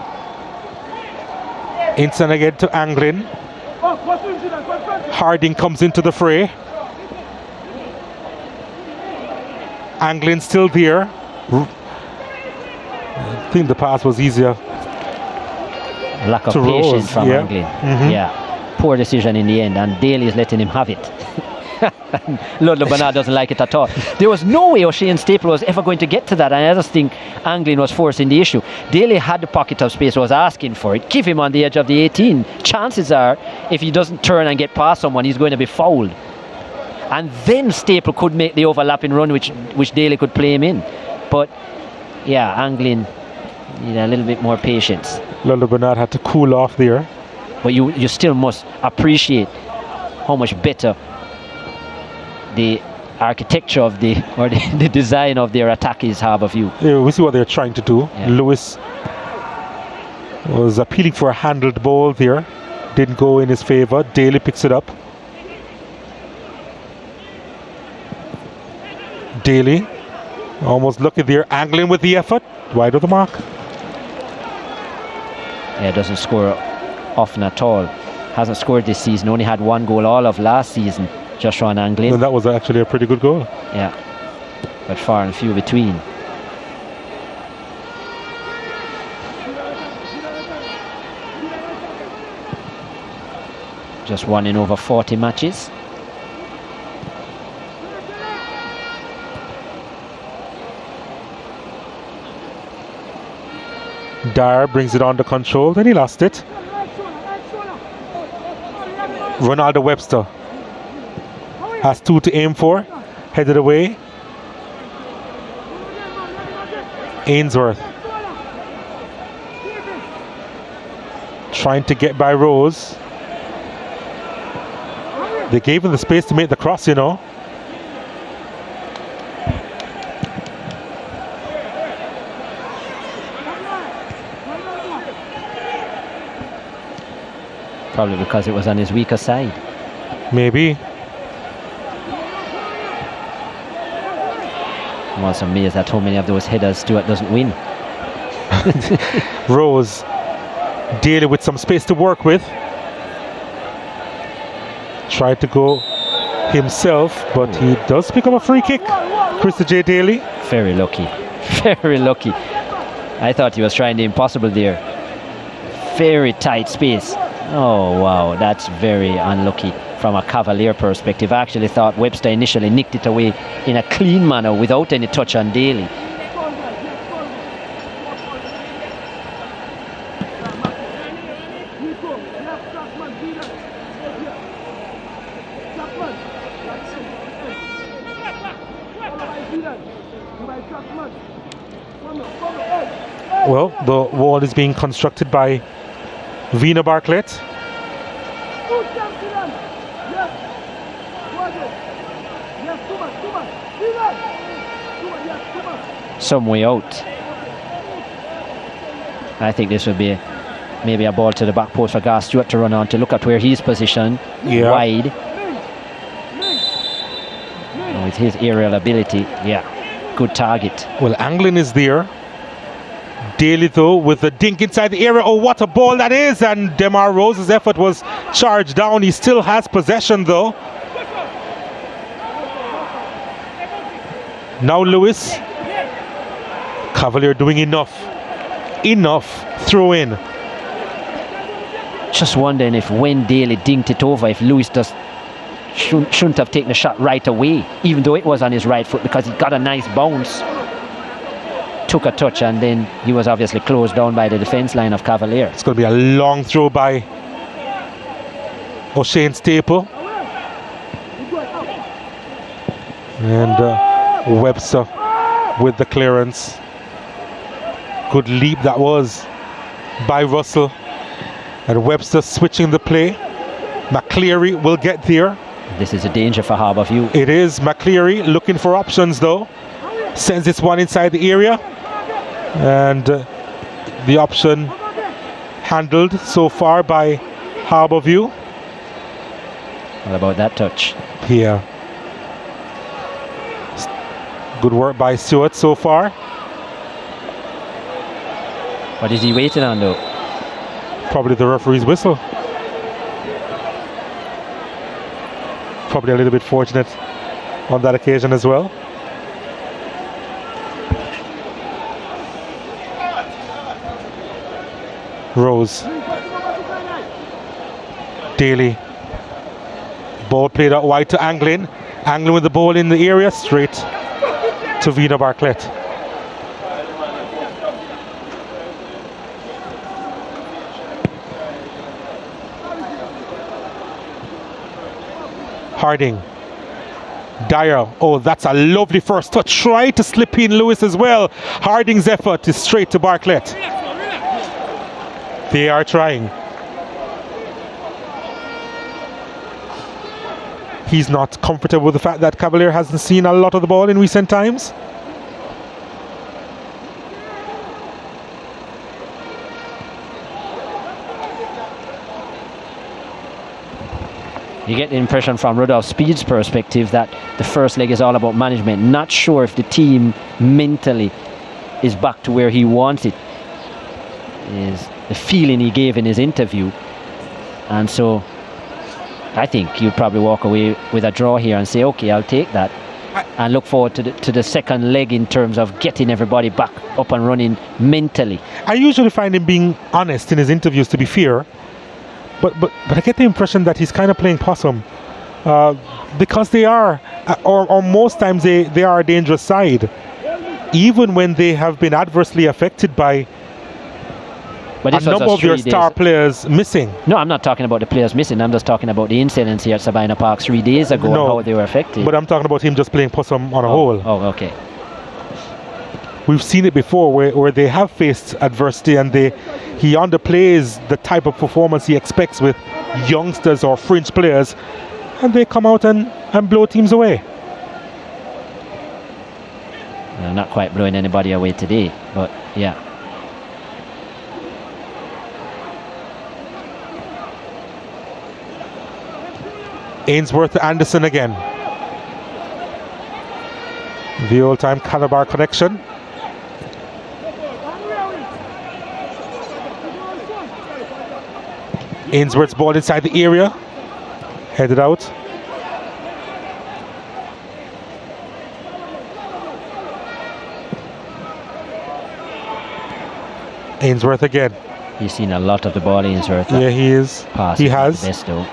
Inside again to Anglin. Harding comes into the fray. Anglin still there. I think the pass was easier. Lack of to patience Rose, from yeah. Anglin. Mhm. Yeah, poor decision in the end, and Daly is letting him have it. Ludlow Bernard doesn't like it at all. There was no way O'Shane Staple was ever going to get to that, and I just think Anglin was forcing the issue. Daly had the pocket of space, was asking for it. Keep him on the edge of the 18. Chances are, if he doesn't turn and get past someone, he's going to be fouled. And then Staple could make the overlapping run, which Daly could play him in. But yeah, Anglin needed a little bit more patience. Ludlow Bernard had to cool off there. But you still must appreciate how much better the architecture of the design of their attack is, Harbourview. Yeah, we see what they're trying to do. Yeah. Lewis was appealing for a handled ball there. Didn't go in his favour. Daly picks it up. Daly almost lucky there. Anglin with the effort. Wide of the mark. Yeah, doesn't score often at all. Hasn't scored this season. Only had one goal all of last season. Joshua Anglin. And that was actually a pretty good goal. Yeah, but far and few between. Just won in over 40 matches. Dyer brings it under control, then he lost it. Ronaldo Webster has 2 to aim for, headed away. Ainsworth trying to get by Rose. They gave him the space to make the cross, you know. Probably because it was on his weaker side. Maybe. I was amazed at how many of those headers Stewart doesn't win. Rose, Daly with some space to work with. Tried to go himself, but he does pick up a free kick. Krista J. Daly. Very lucky. Very lucky. I thought he was trying the impossible there. Very tight space. Oh wow, that's very unlucky from a Cavalier perspective. I actually thought Webster initially nicked it away in a clean manner without any touch on Daly. Well, the wall is being constructed by Vina Bartlett. Some way out. I think this would be maybe a ball to the back post for Gar Stewart to run on to look at where he's positioned. Yeah. Wide. And with his aerial ability, yeah, good target. Well, Anglin is there. Daly though with the dink inside the area. Oh, what a ball that is! And Demar Rose's effort was charged down. He still has possession though. Now Lewis. Cavalier doing enough. Throw in. Just wondering if when Daly dinked it over, if Lewis just shouldn't have taken the shot right away, even though it was on his right foot, because he got a nice bounce. Took a touch and then he was obviously closed down by the defense line of Cavalier. It's going to be a long throw by O'Shane Staple. And Webster with the clearance. Good leap that was by Russell. And Webster switching the play. McCleary will get there. This is a danger for Harbour View. It is. McCleary looking for options though. Sends this one inside the area. And the option handled so far by Harbour View. What about that touch? Yeah. Good work by Stewart so far. What is he waiting on though? Probably the referee's whistle. Probably a little bit fortunate on that occasion as well. Rose. Daly. Ball played out wide to Anglin. Anglin with the ball in the area, straight to Vina Bartlett. Harding. Dyer. Oh, that's a lovely first touch. Try to slip in Lewis as well. Harding's effort is straight to Bartlett. They are trying. He's not comfortable with the fact that Cavalier hasn't seen a lot of the ball in recent times. You get the impression from Rudolph Speed's perspective that the first leg is all about management. Not sure if the team mentally is back to where he wants it. Is the feeling he gave in his interview. And so I think you'd probably walk away with a draw here and say, okay, I'll take that. And look forward to the second leg in terms of getting everybody back up and running mentally. I usually find him being honest in his interviews, to be fair. But I get the impression that he's kind of playing possum, because they are, or most times they are a dangerous side, even when they have been adversely affected by a number of your star players missing. No, I'm not talking about the players missing. I'm just talking about the incidents here at Sabina Park 3 days ago and how they were affected. But I'm talking about him just playing possum on a whole. Oh, okay. We've seen it before where they have faced adversity and he underplays the type of performance he expects with youngsters or fringe players, and they come out and blow teams away. Well, not quite blowing anybody away today, but yeah. Ainsworth to Anderson again. The old-time Calabar connection. Ainsworth's ball inside the area. Headed out. Ainsworth again. He's seen a lot of the ball, Ainsworth. Yeah, he is. He has. The best, though.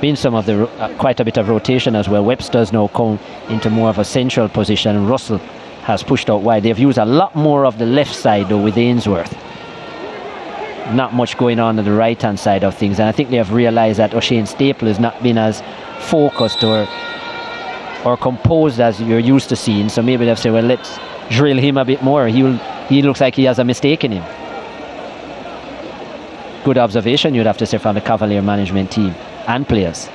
Been some of the quite a bit of rotation as well. Webster's now come into more of a central position, and Russell has pushed out wide. They've used a lot more of the left side though with Ainsworth. Not much going on the right hand side of things, and I think they have realized that O'Shane Staple has not been as focused or composed as you're used to seeing. So maybe they've said, well, let's drill him a bit more. He looks like he has a mistake in him. Good observation, you'd have to say, from the Cavalier management team and players.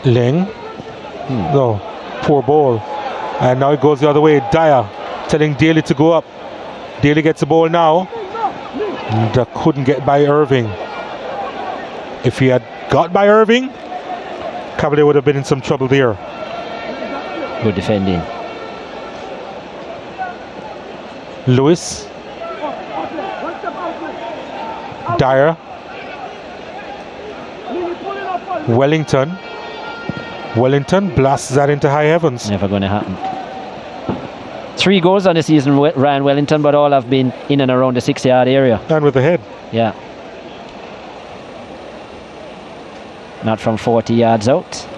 Ling. No, poor ball. And now it goes the other way. Dyer telling Daly to go up. Daly gets the ball now. And couldn't get by Irving. If he had got by Irving, Cavalier would have been in some trouble there. Good defending. Lewis. Dyer. Wellington. Wellington blasts that into high heavens. Never going to happen. 3 goals on the season, Ryan Wellington, but all have been in and around the 6-yard area. And with the head. Yeah. Not from 40 yards out.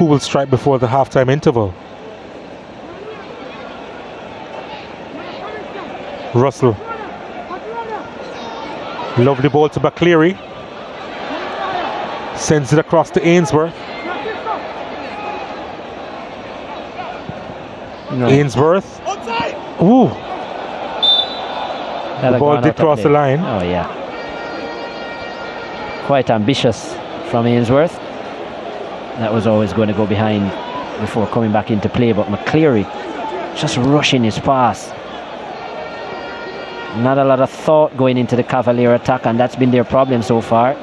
will strike before the halftime interval. Russell. Lovely ball to McCleary. Sends it across to Ainsworth. No. Ainsworth. Ooh. The ball did cross the line. Oh yeah. Quite ambitious from Ainsworth. That was always going to go behind before coming back into play, but McCleary just rushing his pass. Not a lot of thought going into the Cavalier attack, and that's been their problem so far.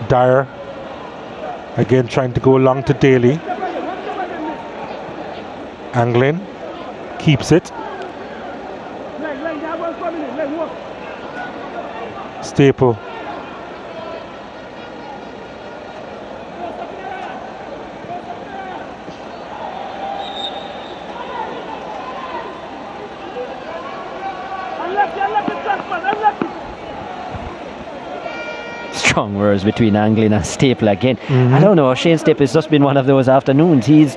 Dyer again trying to go along to Daly. Anglin keeps it. Staple. Strong words between Anglin and Staple again. I don't know, Shane Staple has just been one of those afternoons. He's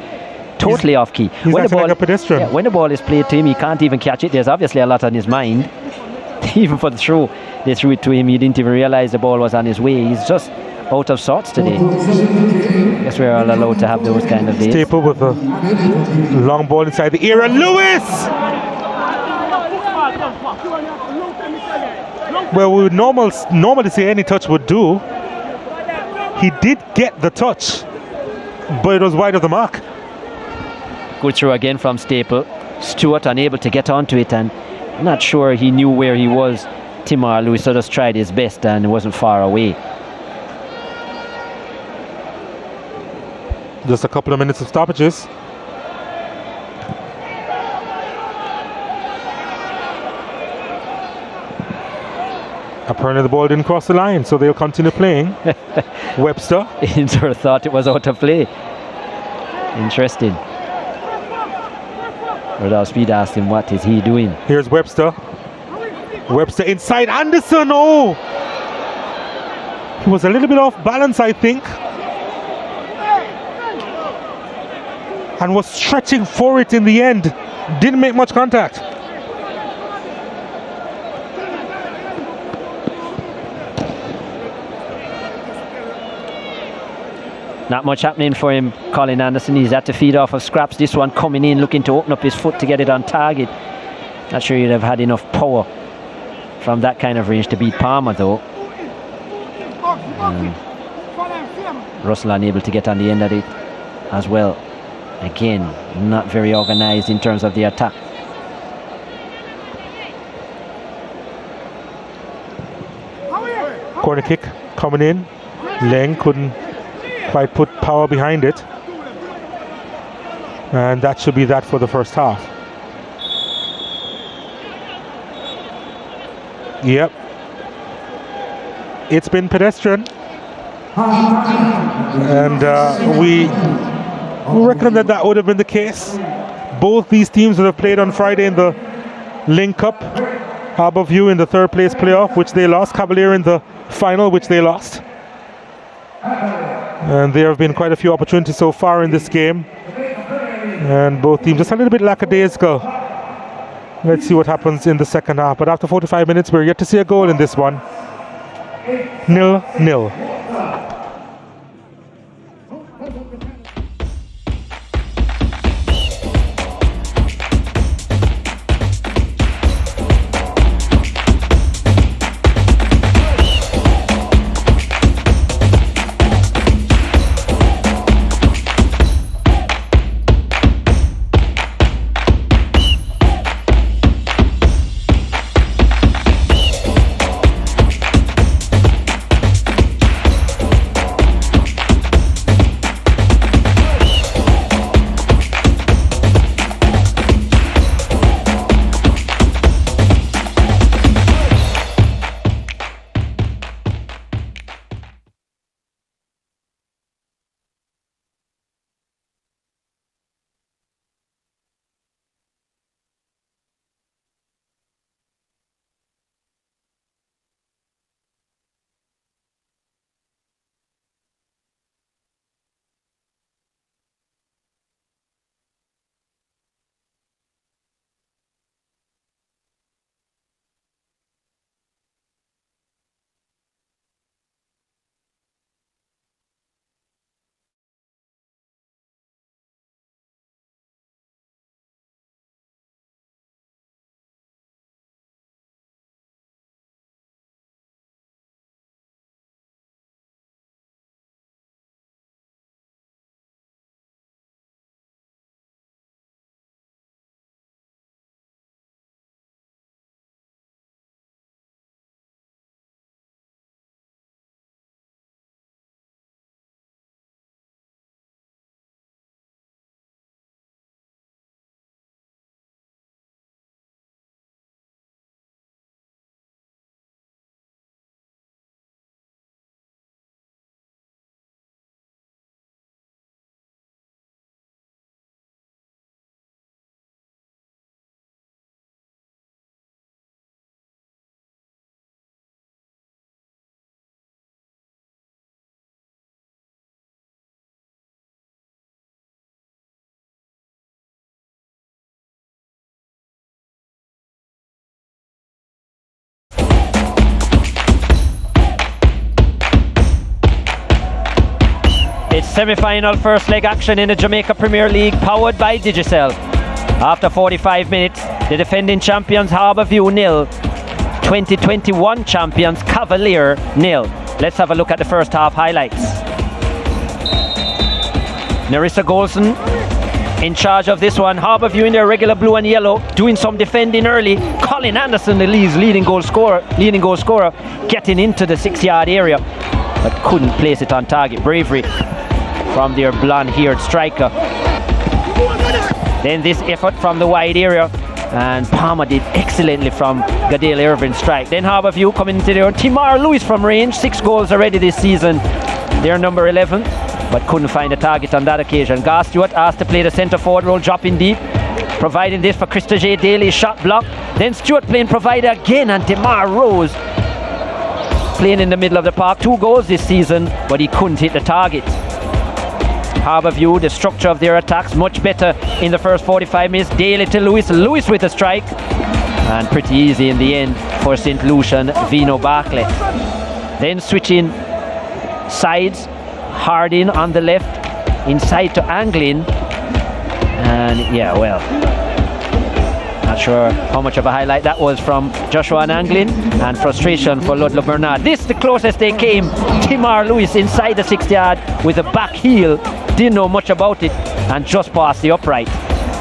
totally off key. He's acting like a pedestrian. Yeah, when the ball is played to him, he can't even catch it. There's obviously a lot on his mind. Even for the throw, they threw it to him. He didn't even realize the ball was on his way. He's just out of sorts today. I guess we're all allowed to have those kind of days. Staple with a long ball inside the area. Lewis! Well, we would normally say any touch would do. He did get the touch, but it was wide of the mark. Good throw again from Staple. Stewart unable to get onto it, and not sure he knew where he was. Timar Lewis just tried his best and wasn't far away. Just a couple of minutes of stoppages. Apparently the ball didn't cross the line, so they'll continue playing. Webster. Ainsworth thought it was out of play. Interesting. Without Speed asked him what is he doing. Here's Webster. Webster inside Anderson. Oh! He was a little bit off balance, I think. And was stretching for it in the end. Didn't make much contact. Not much happening for him, Colin Anderson. He's had to feed off of scraps. This one coming in, looking to open up his foot to get it on target. Not sure he'd have had enough power from that kind of range to beat Palmer, though. Russell unable to get on the end of it as well. Again, not very organized in terms of the attack. Corner kick coming in. Leng couldn't quite put power behind it. And that should be that for the first half. Yep. It's been pedestrian. And we reckon that would have been the case. Both these teams would have played on Friday in the Link Cup. Harbour View in the third place playoff, which they lost. Cavalier in the final, which they lost. And there have been quite a few opportunities so far in this game. And both teams just a little bit lackadaisical. Let's see what happens in the second half. But after 45 minutes, we're yet to see a goal in this one. 0-0. Semi-final first leg action in the Jamaica Premier League, powered by Digicel. After 45 minutes, the defending champions Harbour 0, 2021 champions Cavalier 0. Let's have a look at the first half highlights. Nerissa Golson in charge of this one. Harbour in their regular blue and yellow, doing some defending early. Colin Anderson, the Leeds leading goal scorer, getting into the 6-yard area, but couldn't place it on target. Bravery from their blonde-haired striker. Then this effort from the wide area, and Palmer did excellently from Gadale Irvin's strike. Then Harbour coming into their own. Timar Lewis from range, 6 goals already this season. They're number 11, but couldn't find a target on that occasion. Gar Stewart asked to play the centre forward role, dropping deep, providing this for Krista J. Daly, shot block. Then Stewart playing provider again, and Demar Rose playing in the middle of the park. 2 goals this season, but he couldn't hit the target. Harbour the structure of their attacks much better in the first 45 minutes. Daly to Lewis, Lewis with a strike, and pretty easy in the end for St. Lucian, Vino Barclay. Then switching sides, Harding on the left, inside to Anglin, and yeah, well, not sure how much of a highlight that was from Joshua and Anglin, and frustration for Ludlow Bernard. This the closest they came. Timar Lewis inside the 6-yard with a back heel, didn't know much about it, and just past the upright.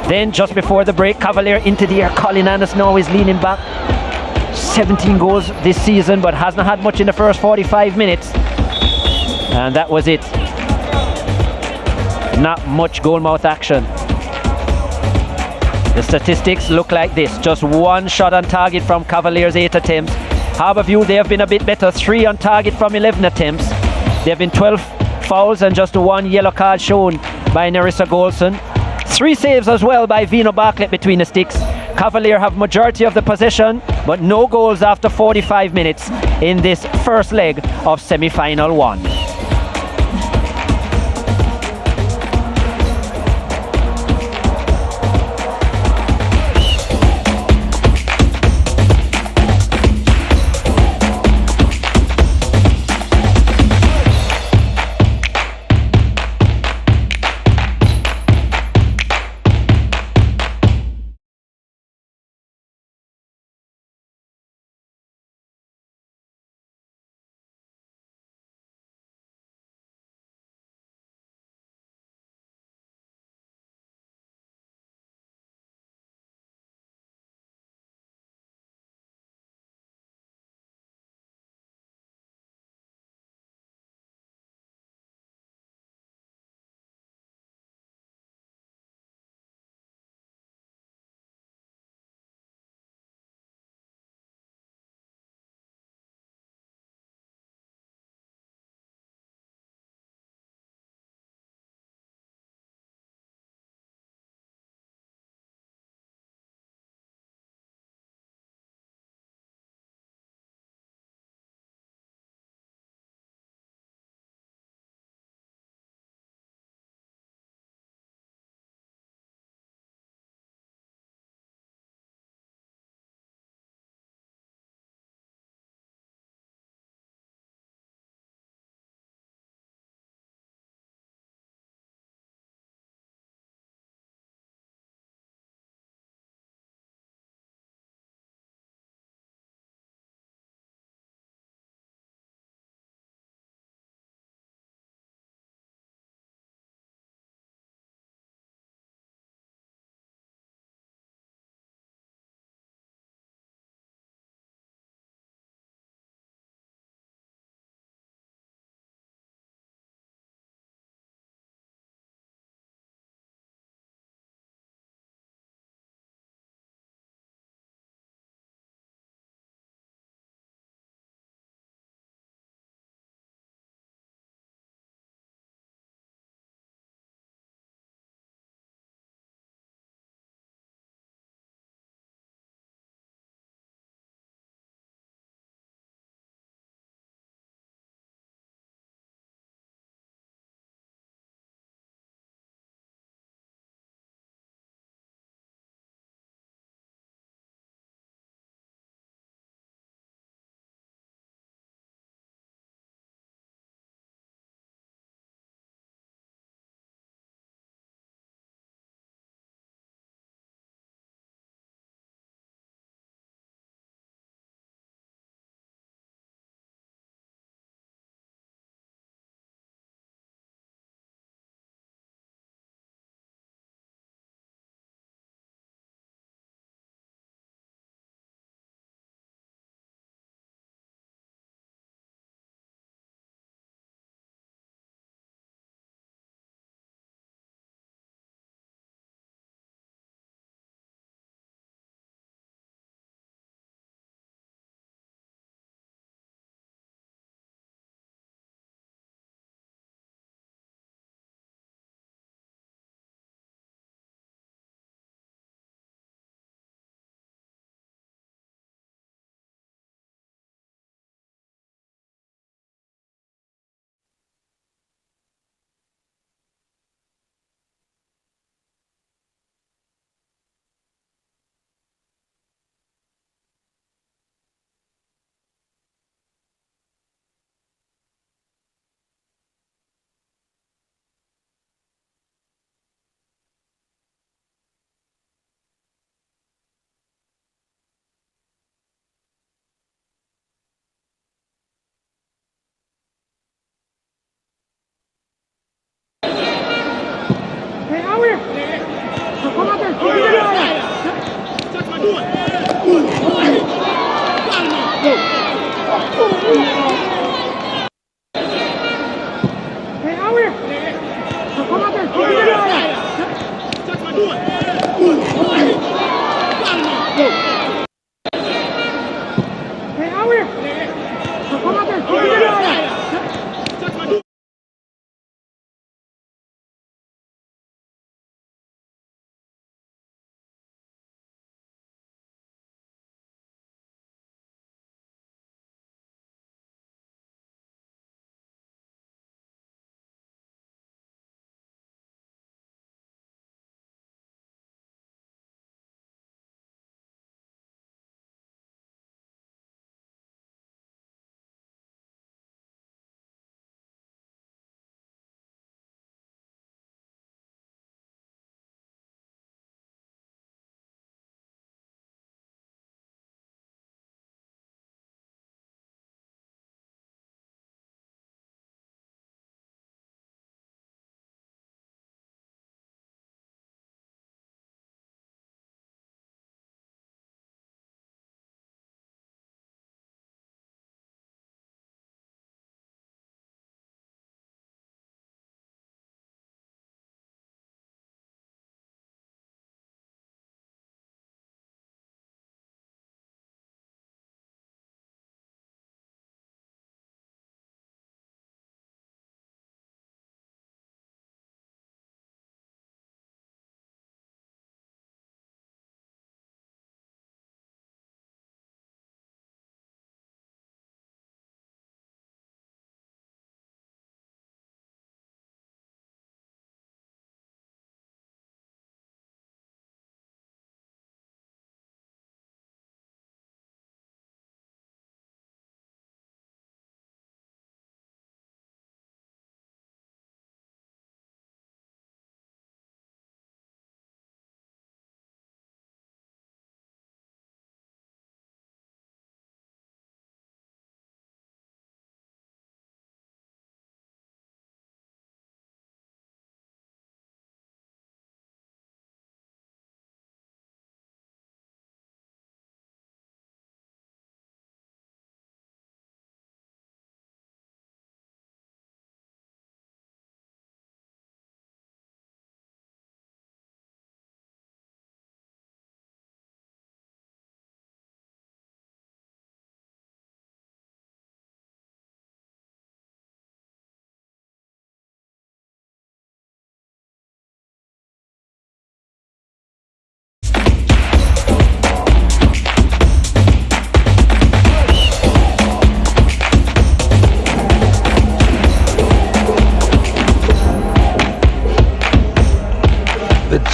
Then just before the break, Cavalier into the air. Colin Anderson always leaning back. 17 goals this season, but hasn't had much in the first 45 minutes. And that was it. Not much goalmouth action. The statistics look like this. Just 1 shot on target from Cavaliers' 8 attempts. Harbour they have been a bit better. 3 on target from 11 attempts. There have been 12 fouls and just 1 yellow card shown by Nerissa Golson. 3 saves as well by Vino Barclay between the sticks. Cavalier have majority of the possession, but no goals after 45 minutes in this first leg of semi-final 1.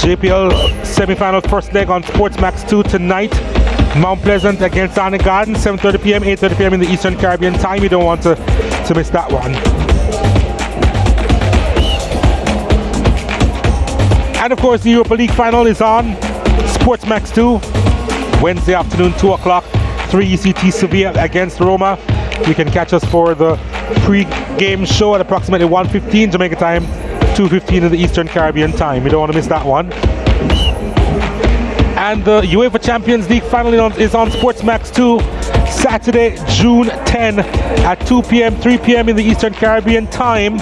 JPL semi-final first leg on SportsMax 2 tonight. Mount Pleasant against Arnett Garden, 7:30 p.m., 8:30 p.m. in the Eastern Caribbean time. You don't want to miss that one. And of course, the Europa League final is on SportsMax 2, Wednesday afternoon, 2 o'clock, 3 ECT Sevilla against Roma. You can catch us for the pre-game show at approximately 1:15 Jamaica time, 2:15 in the Eastern Caribbean time. You don't want to miss that one. And the UEFA Champions League final is on SportsMax 2, Saturday, June 10 at 2 p.m., 3 p.m. in the Eastern Caribbean time.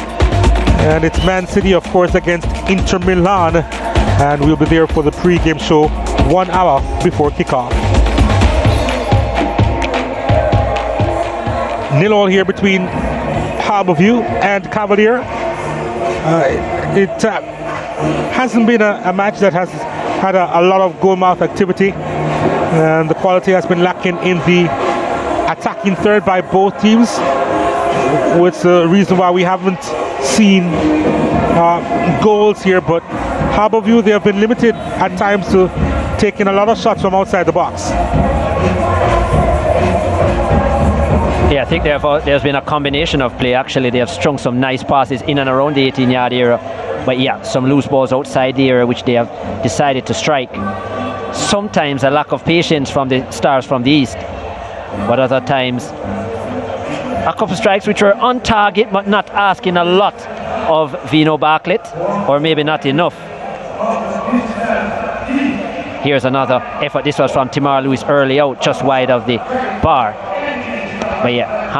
And it's Man City, of course, against Inter Milan. And we'll be there for the pre-game show 1 hour before kickoff. 0-0 here between Harbour and Cavalier. It hasn't been a match that has had a lot of goal-mouth activity, and the quality has been lacking in the attacking third by both teams, which is the reason why we haven't seen goals here. But Harbour, they have been limited at times to taking a lot of shots from outside the box. Yeah, I think there's been a combination of play. Actually, they have strung some nice passes in and around the 18-yard area. But yeah, some loose balls outside the area which they have decided to strike. Sometimes a lack of patience from the stars from the east. But other times, a couple of strikes which were on target but not asking a lot of Vino Bartlett, or maybe not enough. Here's another effort. This was from Timar Lewis early out, just wide of the bar. But yeah,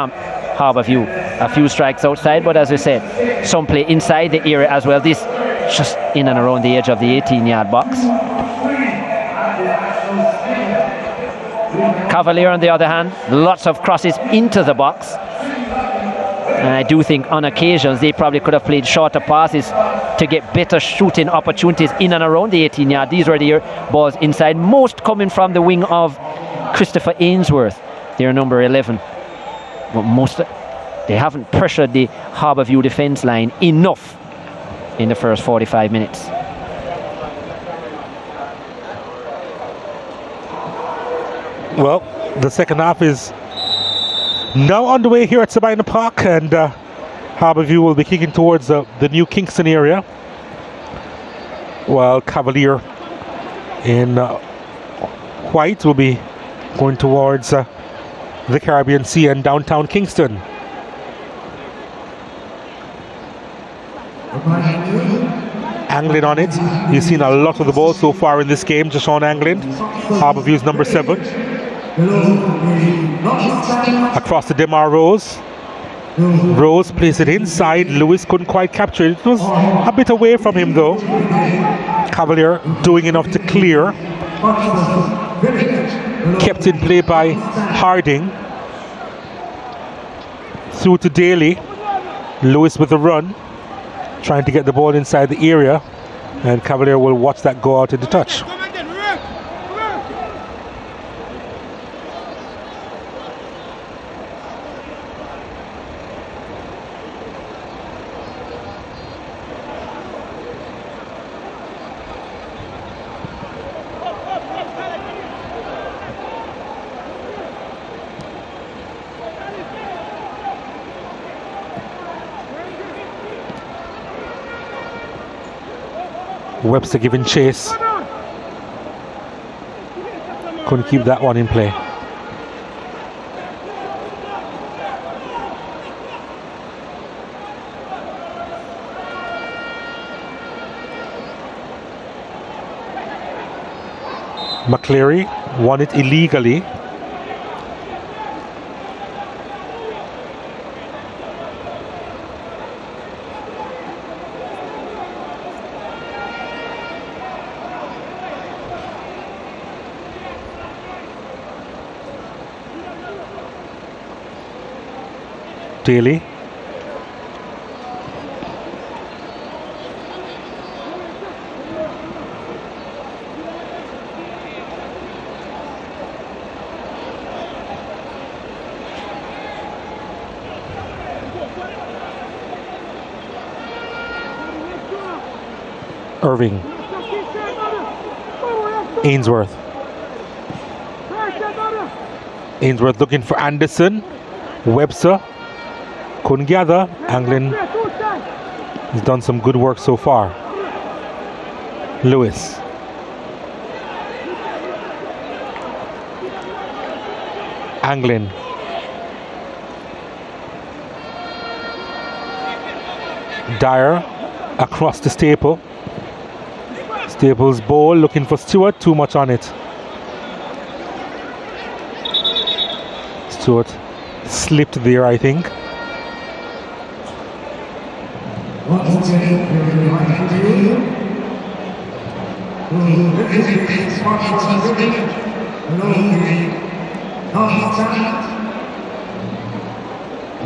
Harbour View, a few strikes outside, but as I said, some play inside the area as well. This just in and around the edge of the 18-yard box. Cavalier, on the other hand, lots of crosses into the box. And I do think on occasions they probably could have played shorter passes to get better shooting opportunities in and around the 18-yard. These were the balls inside, most coming from the wing of Christopher Ainsworth, their number 11. But most they haven't pressured the Harbour View defence line enough in the first 45 minutes. Well, the second half is now underway here at Sabina Park, and Harbour View will be kicking towards the new Kingston area, while Cavalier in white will be going towards the Caribbean Sea and downtown Kingston. Anglin on it. He's seen a lot of the ball so far in this game, Jashawn Anglin, Harbour View's number 7. Across to Demar Rose. Rose plays it inside. Lewis couldn't quite capture it. It was a bit away from him though. Cavalier doing enough to clear. Kept in play by Harding. Through to Daly. Lewis with the run, trying to get the ball inside the area, and Cavalier will watch that go out in the touch. Webster giving chase. Couldn't keep that one in play. McCleary won it illegally. Daly. Irving. Ainsworth. Ainsworth looking for Anderson. Webster couldn't gather. Anglin has done some good work so far. Lewis. Anglin. Dyer across to Staple. Staple's ball looking for Stewart, too much on it. Stewart slipped there, I think.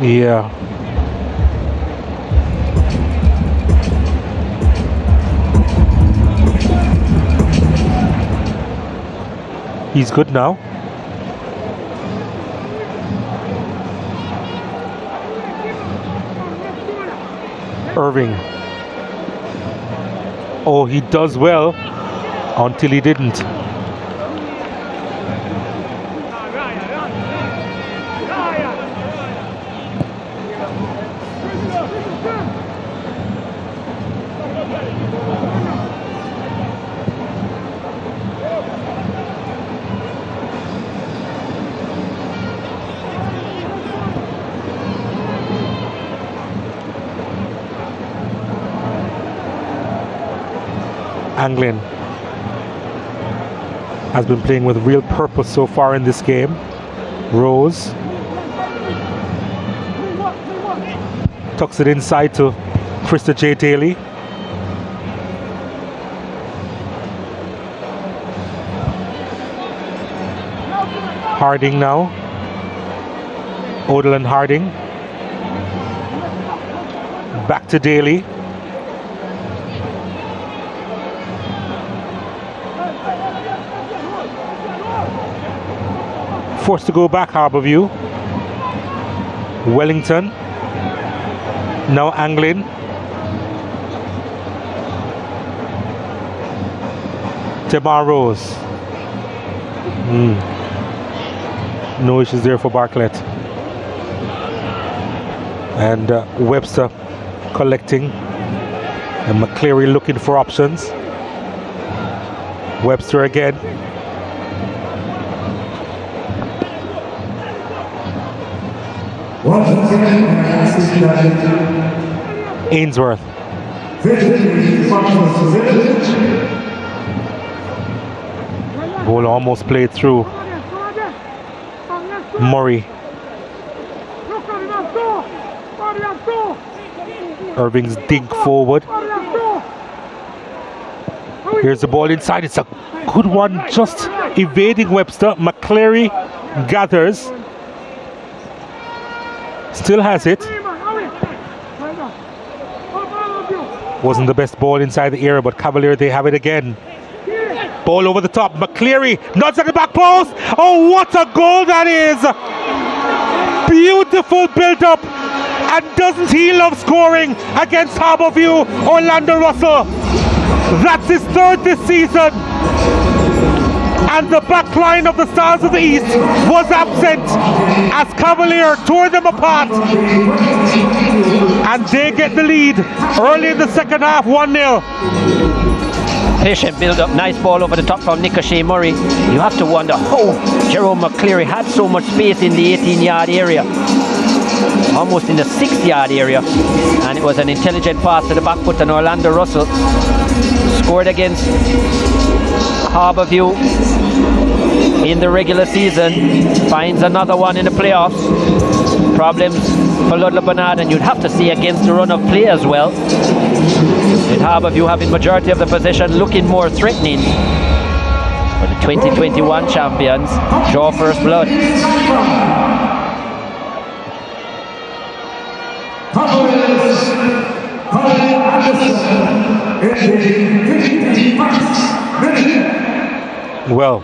Yeah. He's good now. Irving. Oh, he does well until he didn't. Anglin has been playing with real purpose so far in this game. Rose tucks it inside to Krista J. Daly. Harding now. Odell Harding. Back to Daly. Forced to go back, Harbourview. Wellington. Now Anglin. Tamar Rose. No issues there for Bartlett. And Webster collecting. And McCleary looking for options. Webster again. Ainsworth. Ball almost played through. Murray. Irving's dink forward. Here's the ball inside. It's a good one, just evading Webster. McCleary gathers. Still has it. Wasn't the best ball inside the area, but Cavalier, they have it again. Ball over the top. McCleary nods at the back post. Oh, what a goal that is! Beautiful build-up. And doesn't he love scoring against Harbourview? Orlando Russell. That's his third this season. And the back line of the Stars of the East was absent as Cavalier tore them apart. And they get the lead early in the second half, 1-0. Patient build-up, nice ball over the top from Nick O'Shea Murray. You have to wonder how Jerome McCleary had so much space in the 18-yard area, almost in the 6-yard area, and it was an intelligent pass to the back foot, and Orlando Russell scored against Harbourview in the regular season, finds another one in the playoffs. Problems for Ludlow Bernard, and you'd have to see against the run of play as well, with Harbourview having majority of the possession, looking more threatening. For the 2021 champions, draw first blood. Well,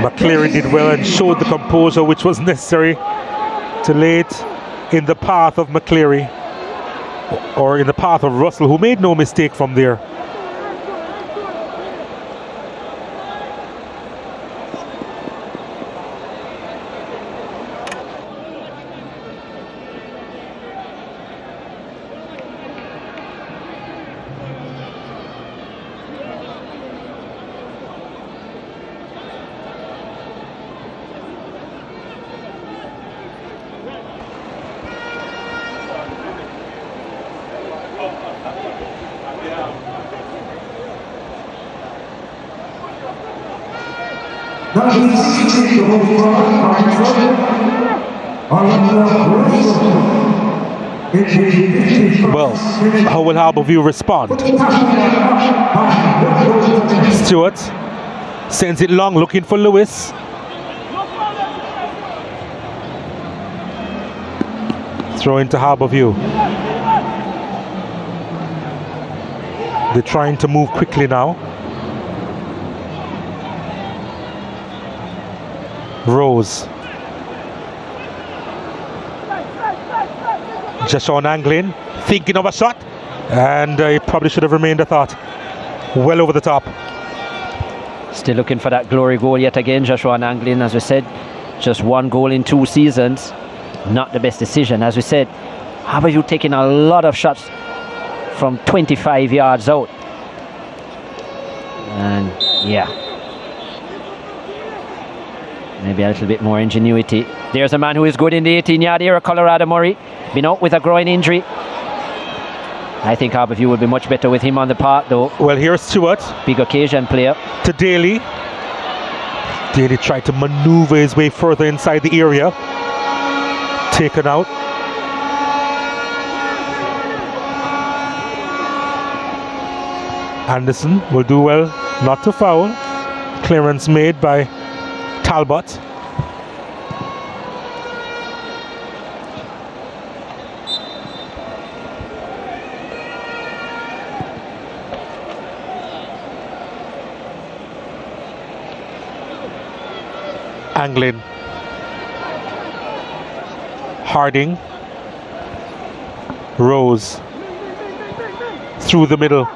McCleary did well and showed the composure which was necessary to lay it in the path of McCleary, or in the path of Russell, who made no mistake from there. Well, how will Harbourview respond? Stewart sends it long, looking for Lewis. Throw into Harbourview. They're trying to move quickly now. Rose. Jashawn Anglin thinking of a shot, and he probably should have remained, I thought. Well over the top. Still looking for that glory goal yet again, Jashawn Anglin. As we said, just one goal in 2 seasons. Not the best decision. As we said, Harbourview taking a lot of shots from 25 yards out. And yeah, maybe a little bit more ingenuity. There's a man who is good in the 18-yard area, Colorado Murray. Been out with a groin injury. I think Harbourview will be much better with him on the park, though. Well, here's Stewart. Big occasion player. To Daly. Daly tried to maneuver his way further inside the area. Taken out. Anderson will do well not to foul. Clearance made by Talbot. Anglin. Harding. Rose. Through the middle.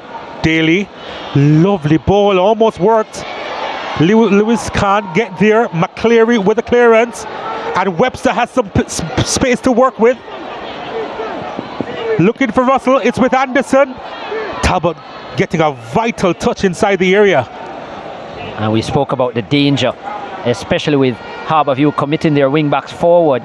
Daly. Lovely ball. Almost worked. Lewis can't get there. McCleary with the clearance. And Webster has some space to work with. Looking for Russell. It's with Anderson. Talbot getting a vital touch inside the area. And we spoke about the danger, especially with Harbourview committing their wing backs forward.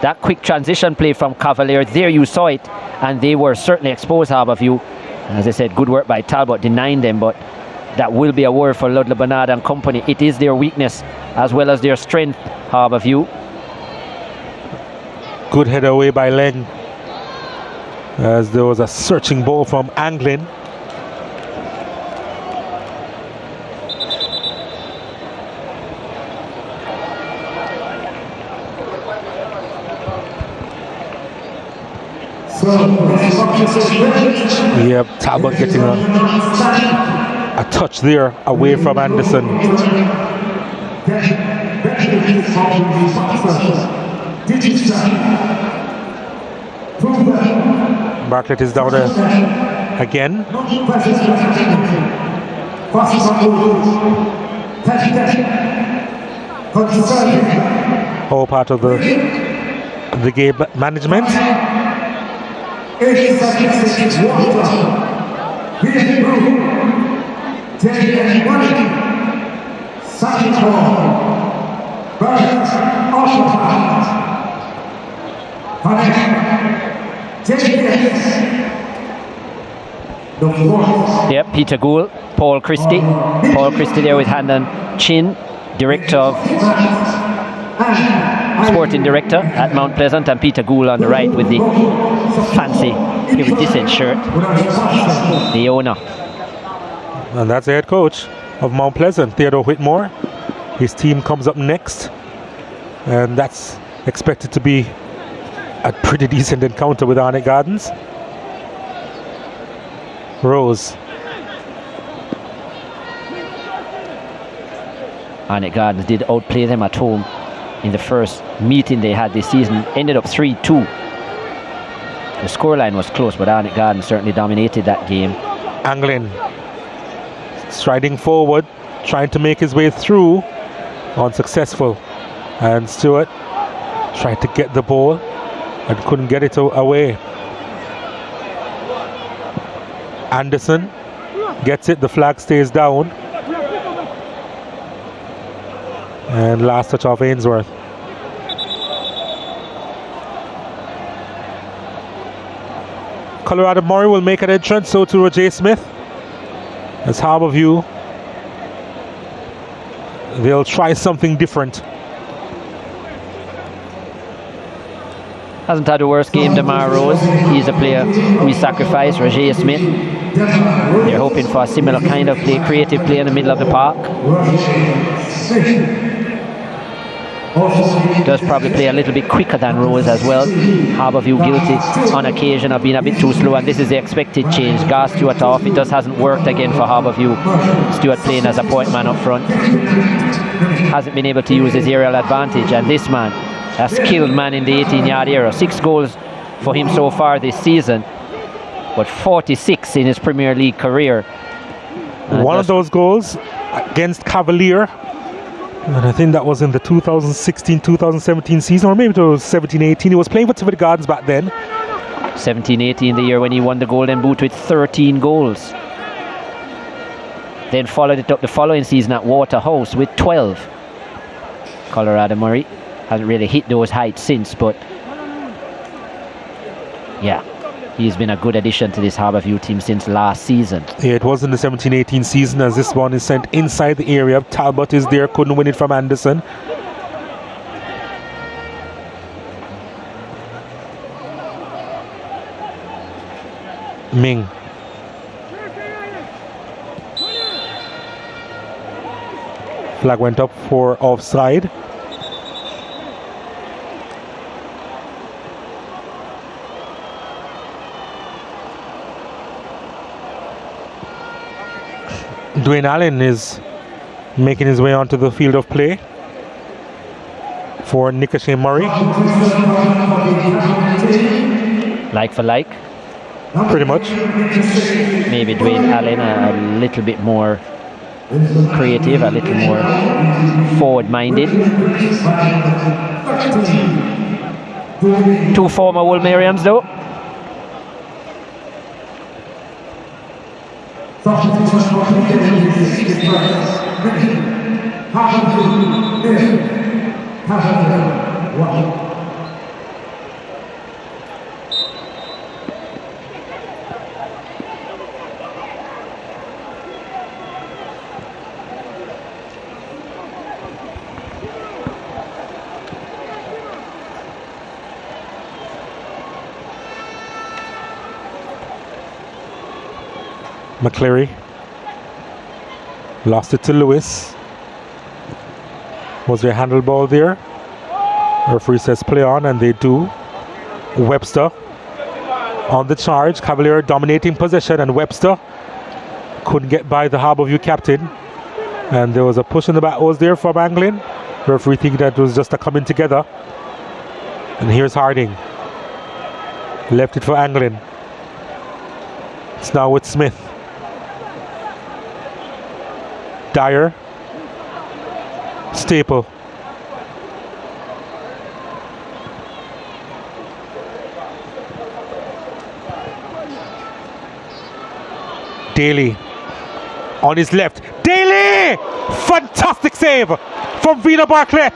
That quick transition play from Cavalier, there you saw it, and they were certainly exposed, Harbourview. As I said, good work by Talbot denying them, but that will be a worry for Ludlow Bernard and company. It is their weakness as well as their strength, Harbourview. Good header away by Leng, as there was a searching ball from Anglin. Yep, Talbot getting a touch there away from Anderson. Bartlett is down there again. All part of the game management. Yep, Peter Gould, Paul Christie. Paul Christie there with hand on chin, director of sporting director at Mount Pleasant, and Peter Gould on the right with the fancy iridescent shirt, the owner. And that's the head coach of Mount Pleasant, Theodore Whitmore. His team comes up next, and that's expected to be a pretty decent encounter with Arnett Gardens. Rose. Arnett Gardens did outplay them at home in the first meeting they had this season. Ended up 3-2. The scoreline was close, but Arnett Gardens certainly dominated that game. Anglin striding forward, trying to make his way through, unsuccessful. And Stewart tried to get the ball and couldn't get it away. Anderson gets it, the flag stays down. And last touch of Ainsworth. Colorado Murray will make an entrance, so too J. Smith. As Harbourview, they'll try something different. Hasn't had the worst game, DeMar Rose. He's a player we sacrificed. Roger Smith. They're hoping for a similar kind of play, creative play in the middle of the park. Does probably play a little bit quicker than Rose as well. Harbourview guilty on occasion of being a bit too slow, and this is the expected change. Gar Stewart off. It just hasn't worked again for Harbourview. Stewart playing as a point man up front. Hasn't been able to use his aerial advantage, and this man, a skilled man in the 18-yard area. 6 goals for him so far this season, but 46 in his Premier League career. One of those goals against Cavalier, and I think that was in the 2016-2017 season, or maybe it was 17-18. He was playing for Tiverton Gardens back then. 17-18, the year when he won the Golden Boot with 13 goals. Then followed it up the following season at Waterhouse with 12. Colorado Murray hasn't really hit those heights since, but yeah, he's been a good addition to this Harbourview team since last season. Yeah, it was in the 17-18 season, as this one is sent inside the area. Talbot is there, couldn't win it from Anderson. Ming. Flag went up for offside. Dwayne Allen is making his way onto the field of play for Nicashay Murray. Like for like? Pretty much. Maybe Dwayne Allen a little bit more creative, a little more forward-minded. Two former Wolmerians though. McCleary lost it to Lewis. Was there a handle ball there? Referee says play on, and they do. Webster on the charge. Cavalier dominating possession, and Webster couldn't get by the Harbourview captain. And there was a push in the back was there from Anglin. Referee think that was just a coming together. And here's Harding. Left it for Anglin. It's now with Smith. Dyer, Staple, Daly on his left. Daly! Fantastic save from Vina Bartlett.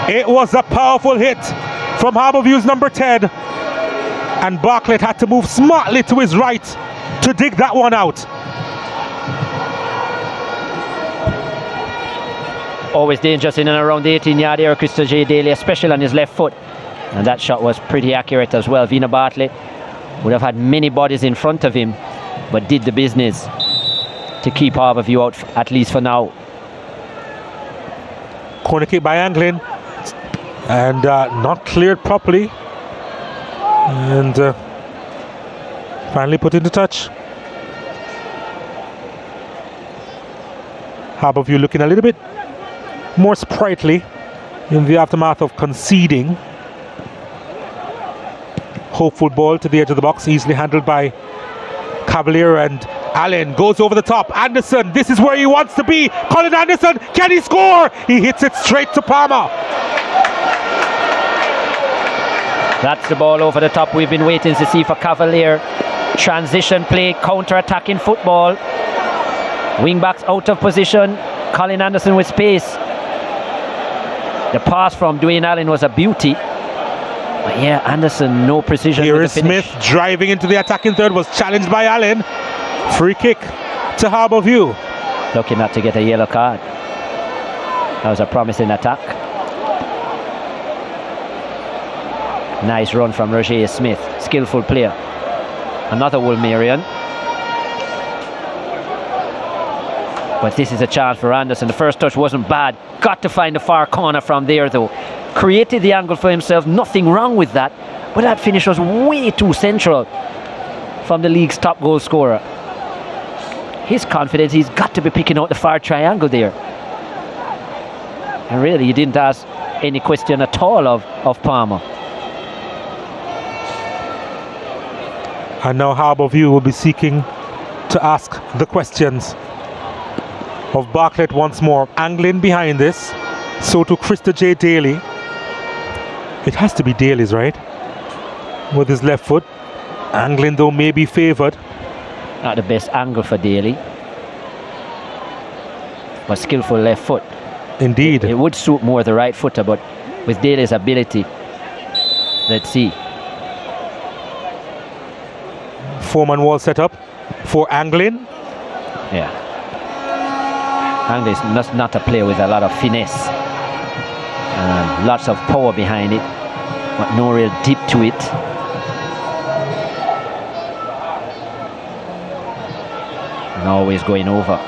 It was a powerful hit from Harbourview's number 10, and Bartlett had to move smartly to his right to dig that one out. Always dangerous in and around the 18-yard area. Christopher J. Daly, especially on his left foot. And that shot was pretty accurate as well. Vina Bartlett would have had many bodies in front of him, but did the business to keep Harbourview out, at least for now. Corner kick by Anglin, and not cleared properly. And finally put into touch. Harbourview looking a little bit more sprightly in the aftermath of conceding. Hopeful ball to the edge of the box, easily handled by Cavalier, and Allen goes over the top. Anderson, this is where he wants to be. Colin Anderson, can he score? He hits it straight to Palmer. That's the ball over the top we've been waiting to see for Cavalier. Transition play, counter-attacking football. Wing-backs out of position. Colin Anderson with space. The pass from Dwayne Allen was a beauty. But yeah, Anderson, no precision. Here is Smith driving into the attacking third, was challenged by Allen. Free kick to Harbourview. Lucky not to get a yellow card. That was a promising attack. Nice run from Roger Smith, skillful player. Another Wolmerian. But this is a chance for Anderson. The first touch wasn't bad. Got to find the far corner from there though. Created the angle for himself. Nothing wrong with that. But that finish was way too central from the league's top goal scorer. His confidence, he's got to be picking out the far triangle there. And really, he didn't ask any question at all of Palmer. And now Harbourview will be seeking to ask the questions of Bartlett once more. Anglin behind this. So to Krista J. Daly. It has to be Daly's, right? With his left foot. Anglin, though, may be favoured. Not the best angle for Daly. But skillful left foot. Indeed. It would suit more the right footer, but with Daly's ability, let's see. Four-man wall set up for Anglin. Yeah. Anglin is not a player with a lot of finesse. Lots of power behind it, but no real dip to it. And always going over.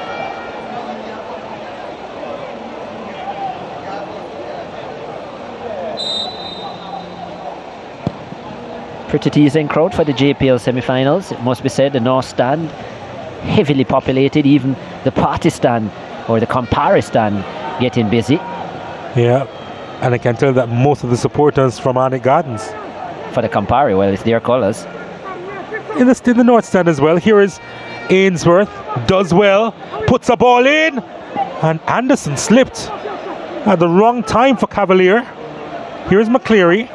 Pretty teasing crowd for the JPL semi-finals. It must be said, the North Stand heavily populated, even the Party Stand or the Campari Stand getting busy. Yeah, and I can tell that most of the supporters from Arnett Gardens. For the Campari, well, it's their colours. In the North Stand as well. Here is Ainsworth, does well, puts a ball in, and Anderson slipped at the wrong time for Cavalier. Here's McCleary.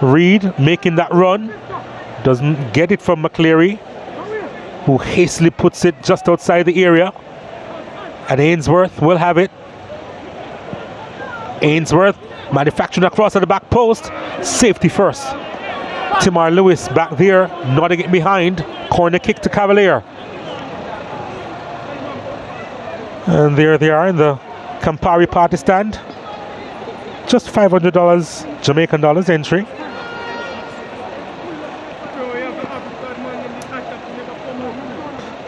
Reed making that run, doesn't get it from McCleary, who hastily puts it just outside the area, and Ainsworth will have it. Ainsworth manufacturing across at the back post, safety first. Timar Lewis back there, nodding it behind, corner kick to Cavalier. And there they are in the Campari Party Stand. Just $500 Jamaican dollars entry.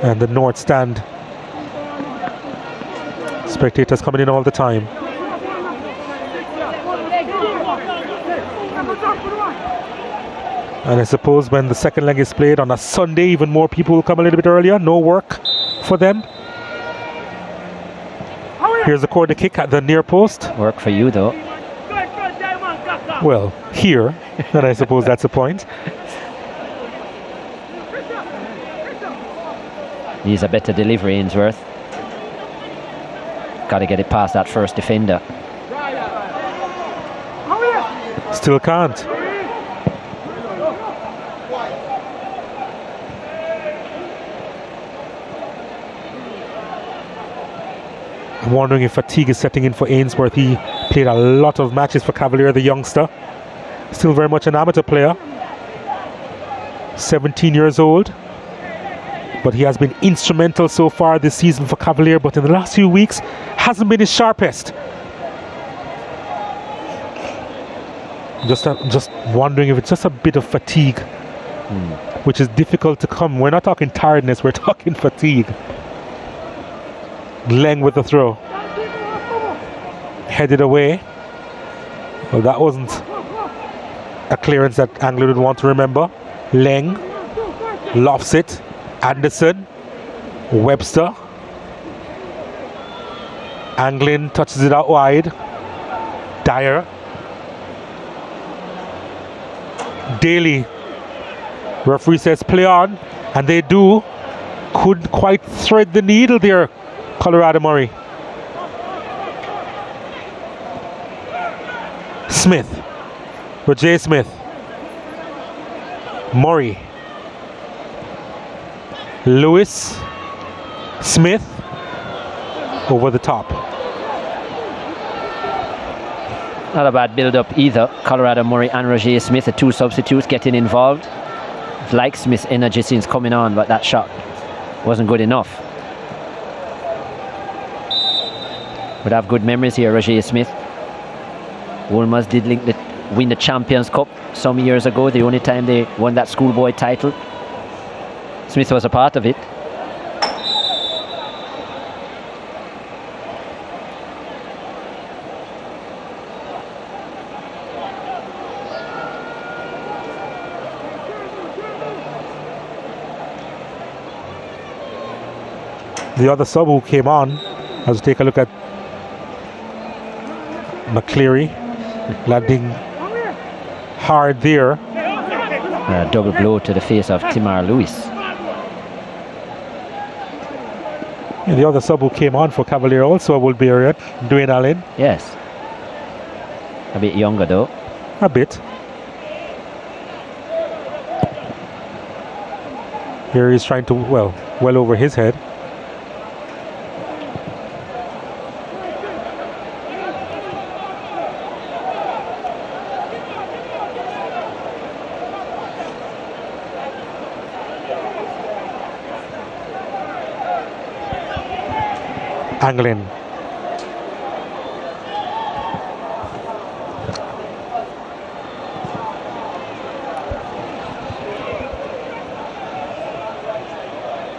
And the North Stand, spectators coming in all the time. And I suppose when the second leg is played on a Sunday, even more people will come a little bit earlier. No work for them. Here's a corner kick at the near post. Work for you, though. Well, here, and I suppose that's the point. Needs a better delivery, Ainsworth. Got to get it past that first defender. Still can't. I'm wondering if fatigue is setting in for Ainsworth. He played a lot of matches for Cavalier, the youngster. Still very much an amateur player. 17 years old. But he has been instrumental so far this season for Cavalier, but in the last few weeks hasn't been his sharpest. Just wondering if it's just a bit of fatigue, which is difficult to come. We're not talking tiredness, we're talking fatigue. Leng with the throw. Headed away. Well, that wasn't a clearance that Anglin would want to remember. Leng lofts it. Anderson, Webster. Anglin touches it out wide. Dyer. Daly. Referee says play on, and they do. Couldn't quite thread the needle there, Colorado Murray. Smith. Roger Smith. Murray. Lewis. Smith. Over the top. Not a bad build-up either. Colorado Murray and Roger Smith, the two substitutes, getting involved. Like Smith's energy since coming on, but that shot wasn't good enough. Would have good memories here, Roger Smith. Wolmer's did win the Champions Cup some years ago, the only time they won that schoolboy title. Smith was a part of it. The other sub who came on, as we take a look at McCleary, landing hard there. A double blow to the face of Timar Lewis. And the other sub who came on for Cavalier also will be Dwayne Allen. Yes. A bit younger though. A bit. Here he's trying to, well over his head. Anglin.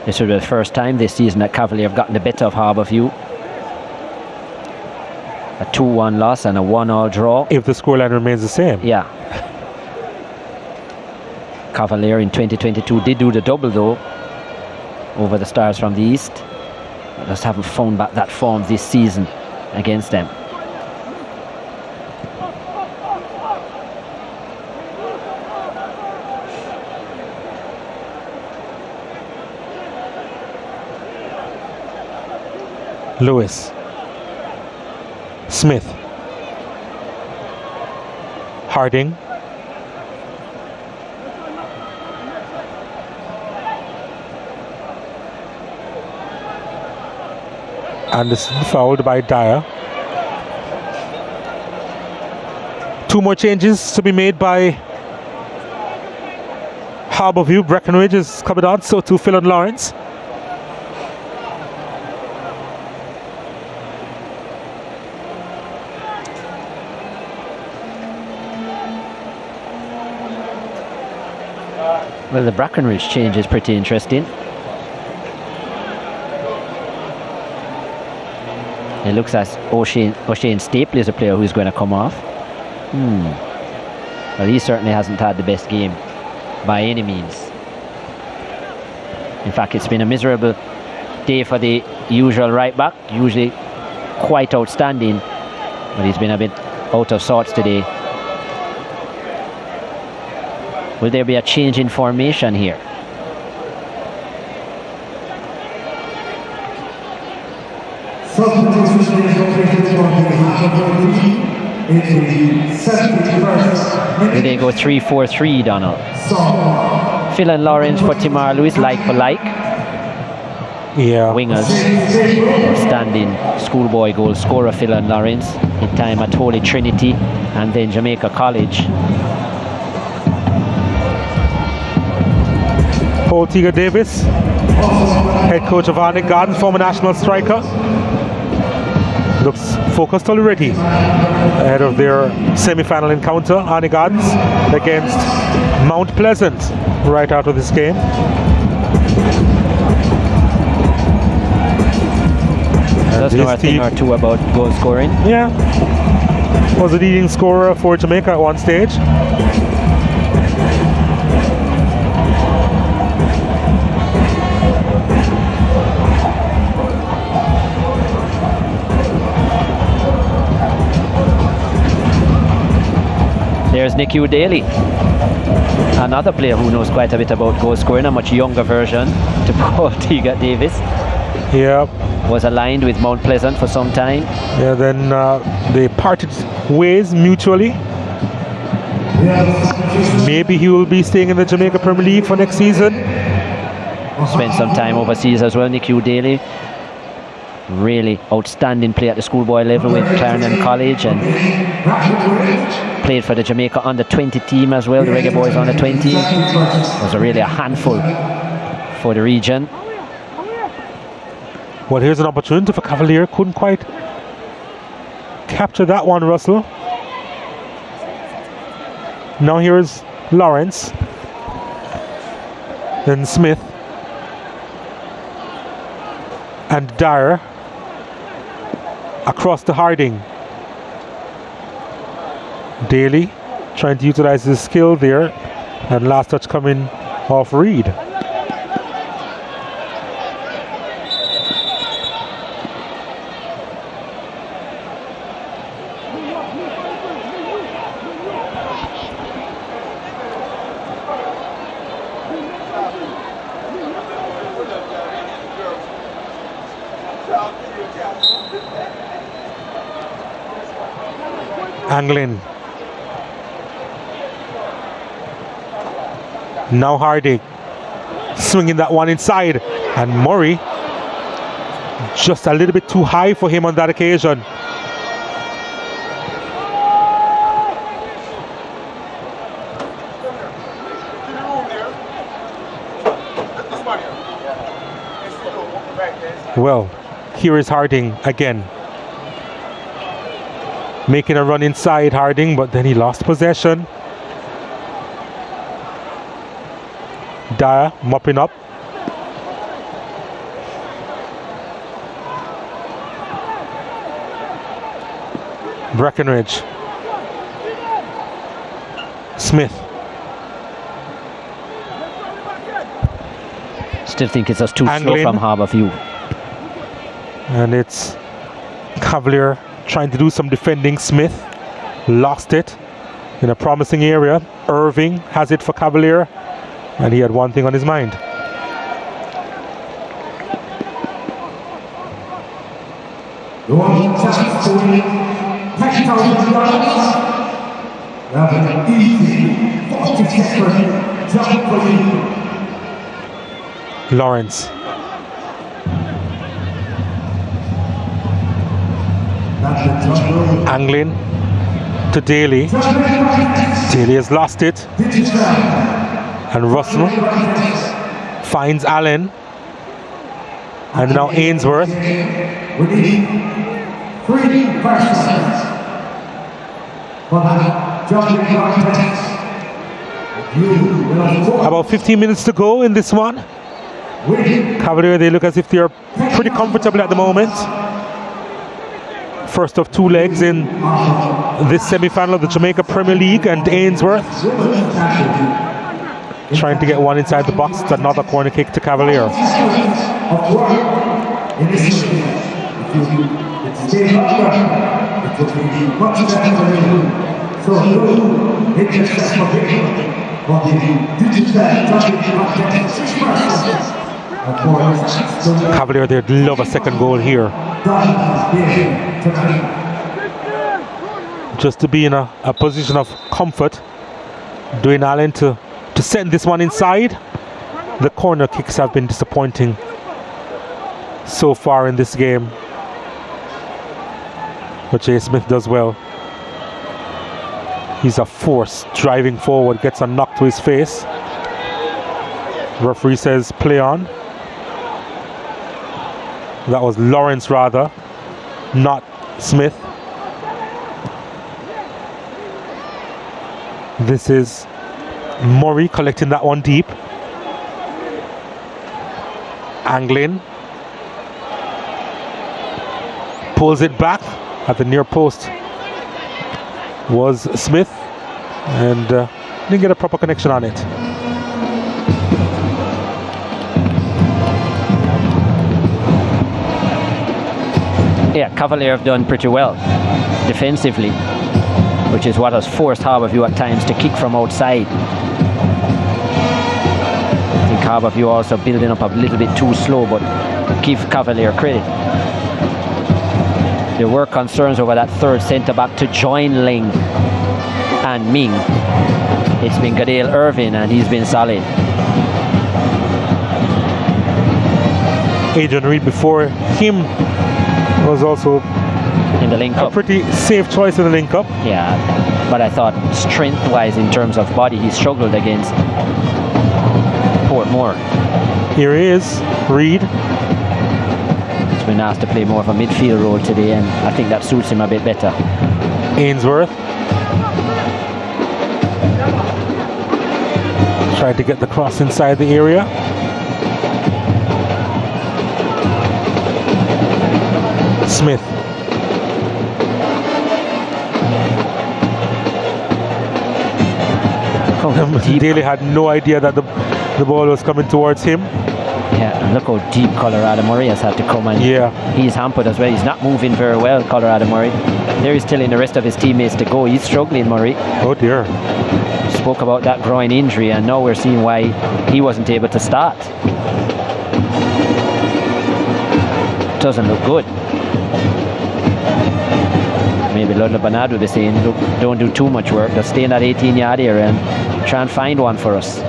This will be the first time this season that Cavalier have gotten the better of Harbourview. A 2-1 loss and a 1-all draw. If the scoreline remains the same. Yeah. Cavalier in 2022 did do the double though over the Stars from the East. Just haven't found back that form this season against them. Lewis. Smith. Harding. Anderson fouled by Dyer. 2 more changes to be made by Harbourview. Breckenridge is coming on, so too Phil and Lawrence. Well, the Breckenridge change is pretty interesting. It looks as O'Shane Stapley is a player who's going to come off. Well, he certainly hasn't had the best game by any means. In fact, it's been a miserable day for the usual right back, usually quite outstanding, but he's been a bit out of sorts today. Will there be a change in formation here? Will they go 3-4-3, Donald? Phil and Lawrence for Timar Lewis, like for like. Yeah. Wingers, standing schoolboy goal scorer Phil and Lawrence, in time at Holy Trinity and then Jamaica College. Paul Tiger Davis, head coach of Arnick Gardens, former national striker, looks focused already ahead of their semi-final encounter, Arnick Gardens against Mount Pleasant, right out of this game. Does know a thing or two about goal scoring. Yeah, was the leading scorer for Jamaica at one stage. There's Nicky Daly, another player who knows quite a bit about goal scoring, a much younger version to Paul Tiga Davis. Yeah. Was aligned with Mount Pleasant for some time. Yeah, then they parted ways mutually. Maybe he will be staying in the Jamaica Premier League for next season. Spent some time overseas as well, Nicky Daly. Really outstanding play at the schoolboy level with Clarendon College, and played for the Jamaica under-20 team as well, the Reggae Boys under-20. Was really a handful for the region. Well, here's an opportunity for Cavalier. Couldn't quite capture that one, Russell. Now here's Lawrence. Then Smith. And Dyer. Across to Harding. Daly trying to utilize his skill there. And last touch coming off Reed. Anglin. Now Harding swinging that one inside, and Murray just a little bit too high for him on that occasion. Well, Here is Harding again. Making a run inside, Harding, but then he lost possession. Dyer mopping up. Breckenridge. Smith. Still think it's just too Angling. slow from Harbour View. And it's Cavalier trying to do some defending. Smith lost it in a promising area. Irving has it for Cavalier, and he had one thing on his mind. Lawrence. Angling to Daly. Daly has lost it. And Russell finds Allen. And now Ainsworth. About 15 minutes to go in this one. Cavalier, they look as if they're pretty comfortable at the moment. First of two legs in this semi-final of the Jamaica Premier League, and Ainsworth trying to get one inside the box. It's another corner kick to Cavalier. Cavalier, they'd love a second goal here. Just to be in a position of comfort. Dwayne Allen to send this one inside. The corner kicks have been disappointing so far in this game, but Jay Smith does well. He's a force driving forward, gets a knock to his face. Referee says play on. That was Lawrence rather, not Smith. This is Murray collecting that one deep. Angling. Pulls it back at the near post. Was Smith, and didn't get a proper connection on it. Yeah, Cavalier have done pretty well defensively, which is what has forced Harbour View at times to kick from outside. I think Harbour View also building up a little bit too slow, but give Cavalier credit. There were concerns over that third centre-back to join Ling and Ming. It's been Gadale Irvin, and he's been solid. Adrian Reed before him was also in the link-up. A pretty safe choice in the link-up. Yeah, but I thought strength-wise, in terms of body, he struggled against Portmore. Here he is, Reed. He's been asked to play more of a midfield role today, and I think that suits him a bit better. Ainsworth tried to get the cross inside the area. Smith. Daly had no idea that the ball was coming towards him. Yeah, and look how deep Colorado Murray has had to come, and he's hampered as well. He's not moving very well, Colorado Murray. There he's telling the rest of his teammates to go. He's struggling, Murray. Oh dear. Spoke about that groin injury, and now we're seeing why he wasn't able to start. Doesn't look good. Maybe Ludlow Bernard will be saying, look, don't do too much work, just stay in that 18-yard area and try and find one for us.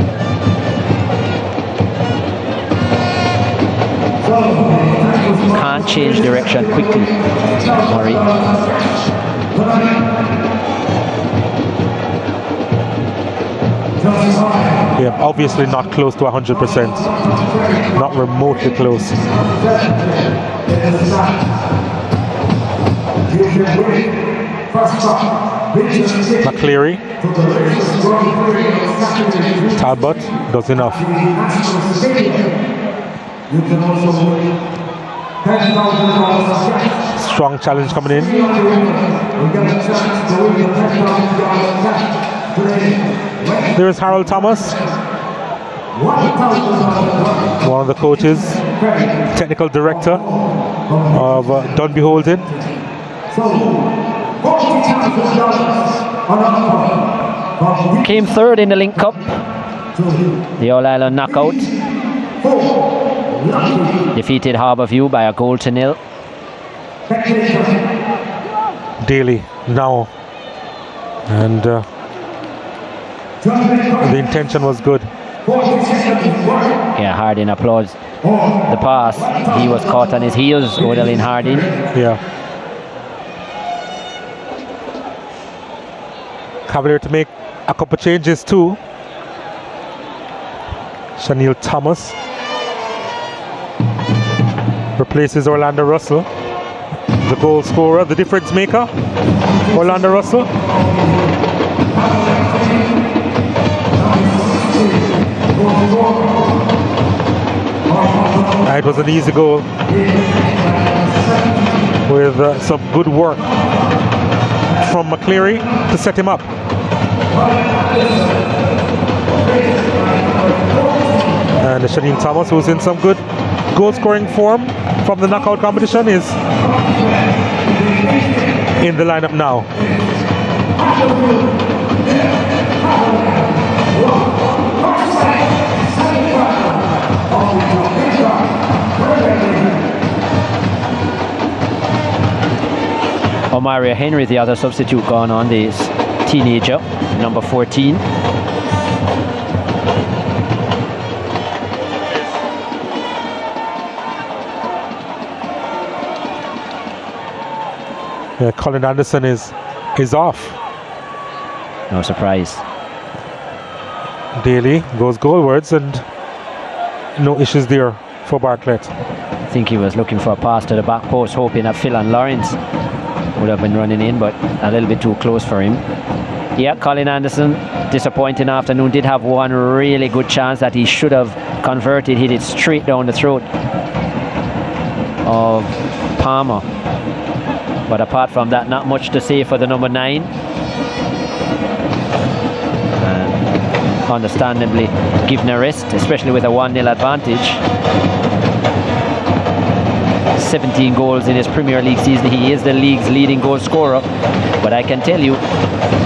Can't change direction quickly, Murray. Yeah, obviously not close to 100%. Not remotely close. McCleary. Talbot does enough. Strong challenge coming in. There's Harold Thomas, one of the coaches, technical director of Dunby Holding. Came third in the Link Cup. The All Ireland knockout. Defeated Harbour View by a goal to nil. Daly now, and the intention was good. Yeah, Harding applauds the pass. He was caught on his heels, Odalyn Harding. Yeah. Cavalier to make a couple changes too. Shaniel Thomas replaces Orlando Russell, the goal scorer, the difference maker, Orlando Russell. It was an easy goal with some good work from McCleary to set him up. And Shaniel Thomas, who's in some good goal scoring form from the knockout competition, is in the lineup now. Omaria Henry, the other substitute gone on, this teenager, number 14. Yeah, Colin Anderson is off. No surprise. Daly goes goalwards and no issues there for Bartlett. I think he was looking for a pass to the back post, hoping that Phil and Lawrence would have been running in, but a little bit too close for him. Yeah, Colin Anderson, disappointing afternoon, did have one really good chance that he should have converted, hit it straight down the throat of Palmer. But apart from that, not much to say for the number 9. And understandably given a rest, especially with a 1-0 advantage. 17 goals in his Premier League season. He is the league's leading goal scorer. But I can tell you,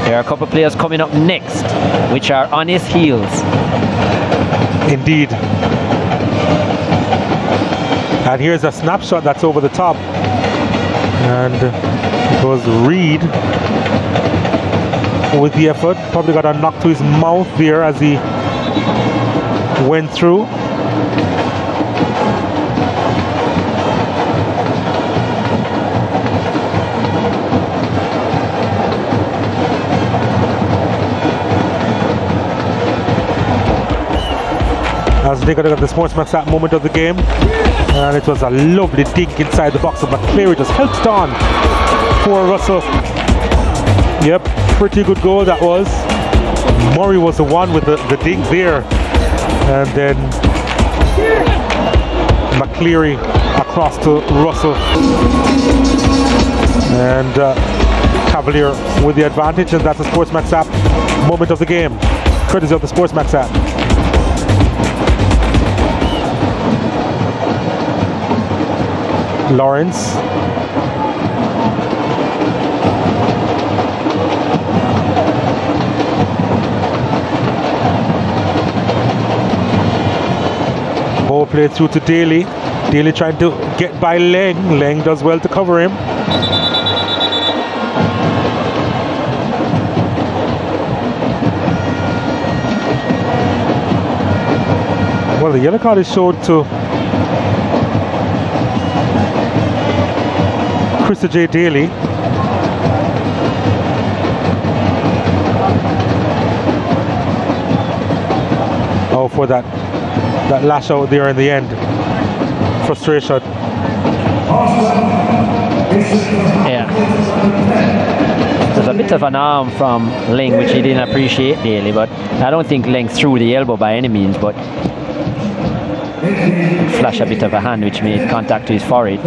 there are a couple of players coming up next which are on his heels. Indeed. And here's a snapshot that's over the top. And it was Reed with the effort. Probably got a knock to his mouth there as he went through. As they got the SportsMax at moment of the game, and it was a lovely dink inside the box of McCleary, just helped on for Russell. Yep, pretty good goal that was. Murray was the one with the dink there, and then McCleary across to Russell, and Cavalier with the advantage, and that's the SportsMax app moment of the game, courtesy of the SportsMax app. Lawrence. Ball played through to Daly. Daly trying to get by Leng. Leng does well to cover him. Well, the yellow card is showed to Krista J. Daly. for that lash out there in the end. Frustration. Yeah. There's a bit of an arm from Ling, which he didn't appreciate daily, but I don't think Ling threw the elbow by any means, but flash a bit of a hand which made contact to his forehead.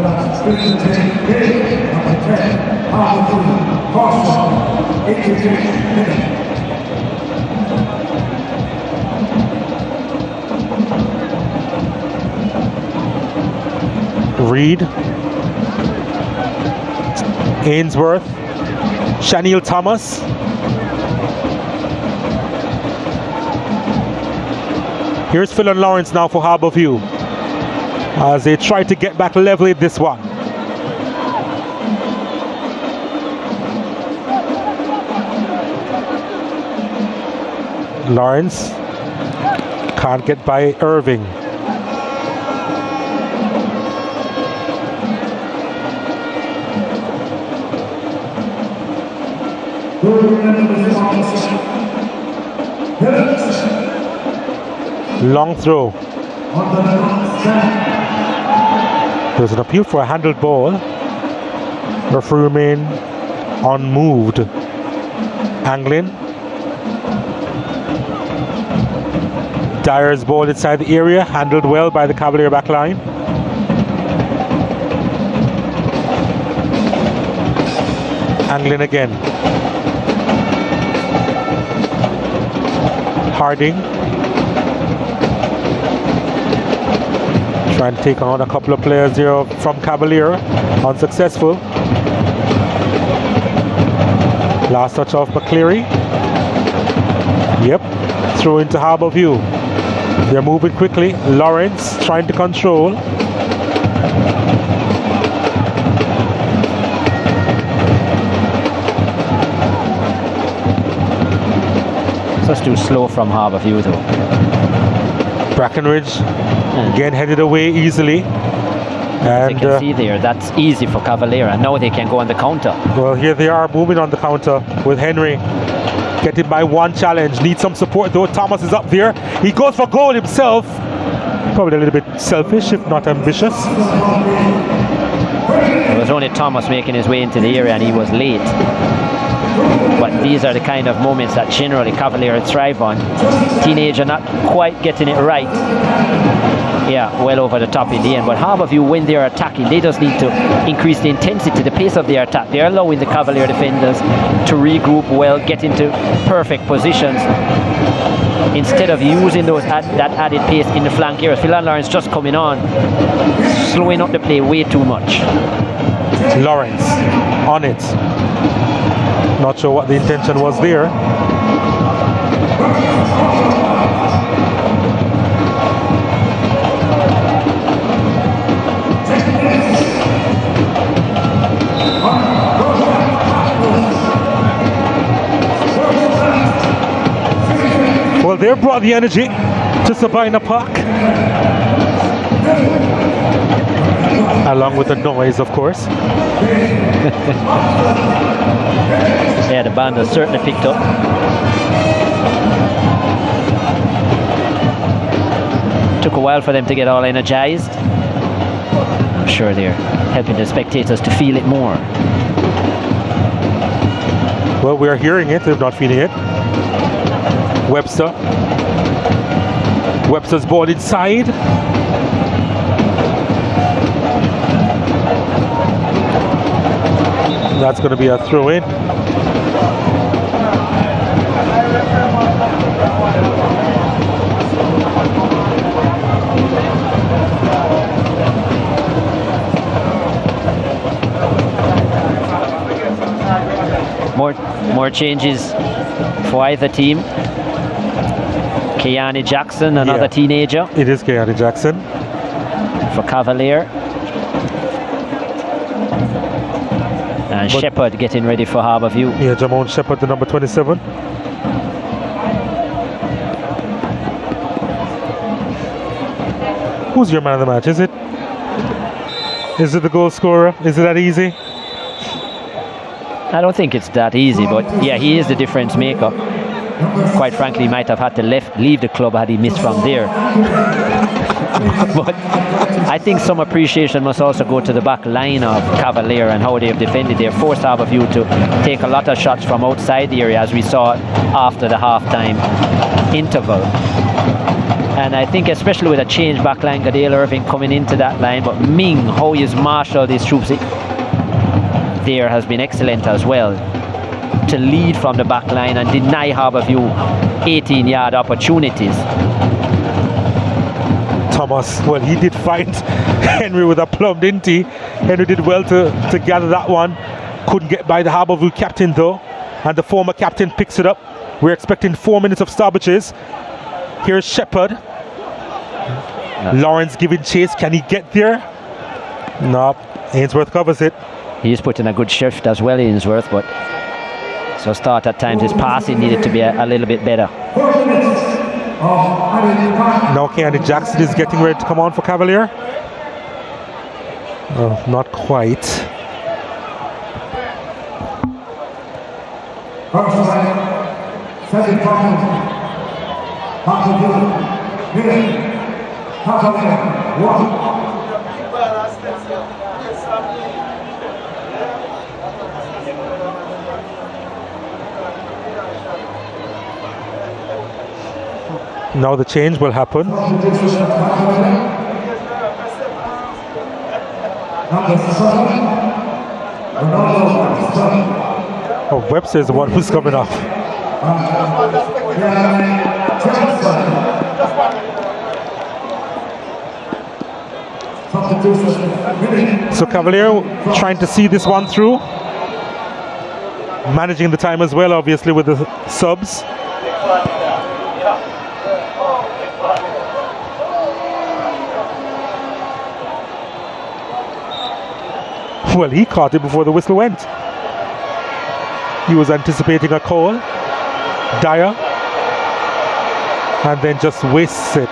Reed, Ainsworth, Shaniel Thomas. Here's Phil and Lawrence now for Harbour View as they try to get back level in this one. Lawrence can't get by Irving. Long throw. There's an appeal for a handled ball. Referee remain unmoved. Angling. Dyer's ball inside the area, handled well by the Cavalier back line. Angling again. Harding trying to take on a couple of players there from Cavalier, unsuccessful. Last touch off McCleary. Yep, throw into Harbour View. They're moving quickly. Lawrence trying to control. Just too slow from Harbour View though. Brackenridge again headed away easily. And you can see there, that's easy for Cavalier, and now they can go on the counter. Well, here they are moving on the counter with Henry. Getting by one challenge. Needs some support though. Thomas is up there. He goes for goal himself. Probably a little bit selfish, if not ambitious. It was only Thomas making his way into the area and he was late. But these are the kind of moments that generally Cavalier thrive on. Teenager not quite getting it right. Yeah, well over the top in the end. But Harbour View, when they're attacking, they just need to increase the intensity, the pace of their attack. They're allowing the Cavalier defenders to regroup well, get into perfect positions, instead of using those that added pace in the flank areas. Phil and Lawrence just coming on, slowing up the play way too much. Lawrence on it. Not sure what the intention was there. Well, they brought the energy to Sabina Park. Along with the noise, of course. Yeah, the band has certainly picked up. Took a while for them to get all energized. I'm sure they're helping the spectators to feel it more. Well, we're hearing it, they're not feeling it. Webster. Webster's ball inside. That's going to be a throw in. More changes for either team. Keani Jackson, another teenager. It is Keani Jackson. For Cavalier. And Shepherd getting ready for Harbour View. Yeah, Jamon Shepherd, the number 27. Who's your man of the match? Is it the goal scorer? Is it that easy? I don't think it's that easy, but yeah, he is the difference maker. quite frankly, he might have had to leave the club had he missed from there. But I think some appreciation must also go to the back line of Cavalier and how they've defended. They've forced Harbourview to take a lot of shots from outside the area, as we saw after the half-time interval. And I think especially with a change back line, Gadale Irving coming into that line, but Ming, how he's marshaled his troops there has been excellent as well, to lead from the back line and deny Harbourview 18-yard opportunities. Thomas, well, he did find Henry with a plum, didn't he? Henry did well to gather that one. Couldn't get by the Harbourview captain though, and the former captain picks it up. We're expecting 4 minutes of stoppages. Here's Shepherd. Lawrence giving chase. Can he get there? No. Ainsworth covers it. He's put in a good shift as well, Ainsworth, but so start at times his passing needed to be a little bit better. Now Keanu Jackson is getting ready to come on for Cavalier. Oh, not quite. Now the change will happen. Oh, Webster is the one who's coming off. So Cavalier trying to see this one through, managing the time as well, obviously, with the subs. Well, he caught it before the whistle went. He was anticipating a call. Dyer. And then just wastes it.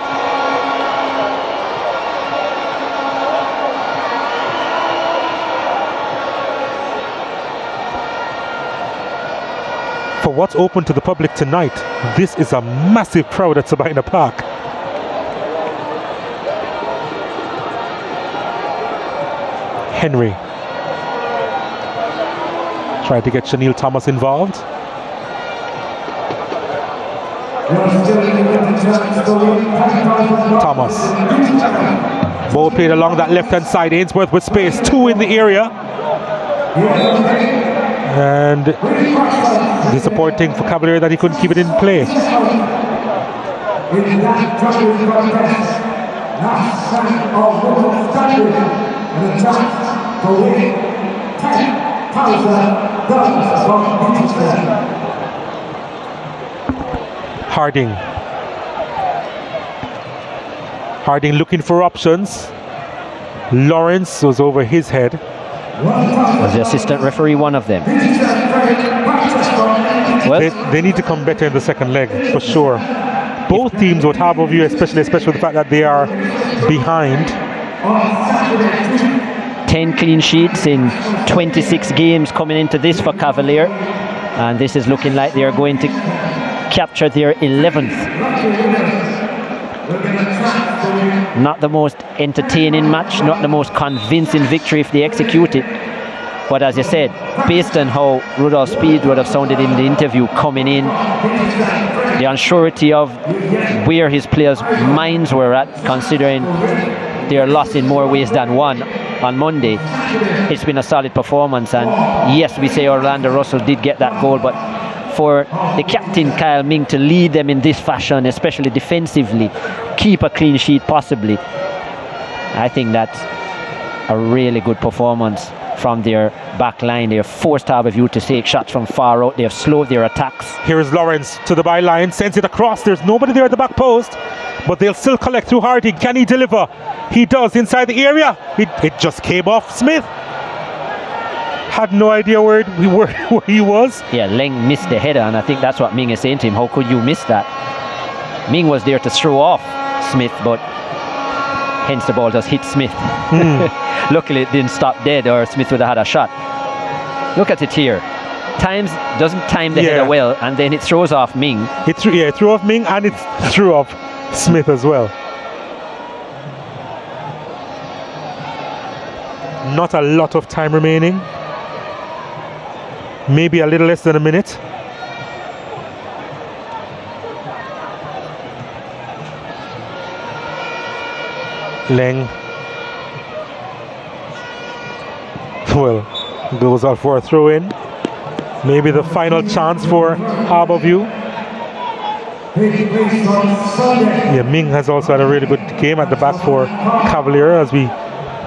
For what's open to the public tonight, this is a massive crowd at Sabina Park. Henry. Tried to get Chanel Thomas involved. Thomas. Ball played along that left-hand side. Ainsworth with space. 2 in the area. And disappointing for Cavalier that he couldn't keep it in play. Harding looking for options. Lawrence was over his head. Was the assistant referee one of them? Well, they need to come better in the second leg for sure. Both teams would have a view, especially with the fact that they are behind. 10 clean sheets in 26 games coming into this for Cavalier, and this is looking like they are going to capture their 11th. Not the most entertaining match, not the most convincing victory if they execute it, but as you said, based on how Rudolph Speed would have sounded in the interview coming in, the unsurety of where his players' minds were at, considering they are lost in more ways than one on Monday, it's been a solid performance. And yes, we say Orlando Russell did get that goal, but for the captain Kyle Ming to lead them in this fashion, especially defensively, keep a clean sheet possibly, I think that's a really good performance from their back line. They have forced Harbourview to take shots from far out. They have slowed their attacks. Here is Lawrence to the byline, sends it across. There's nobody there at the back post, but they'll still collect through Harding. Can he deliver? He does inside the area. It just came off Smith. Had no idea where he was. Yeah, Leng missed the header, and I think that's what Ming is saying to him. How could you miss that? Ming was there to throw off Smith, but hence the ball just hit Smith. Luckily it didn't stop dead, or Smith would have had a shot. Look at it here. doesn't time the header well, and then it throws off Ming. It threw off Ming, and it threw off Smith as well. Not a lot of time remaining. Maybe a little less than a minute. Leng. Well, goes out for a throw in. Maybe the final chance for Harbour View. Yeah, Ming has also had a really good game at the back for Cavalier as we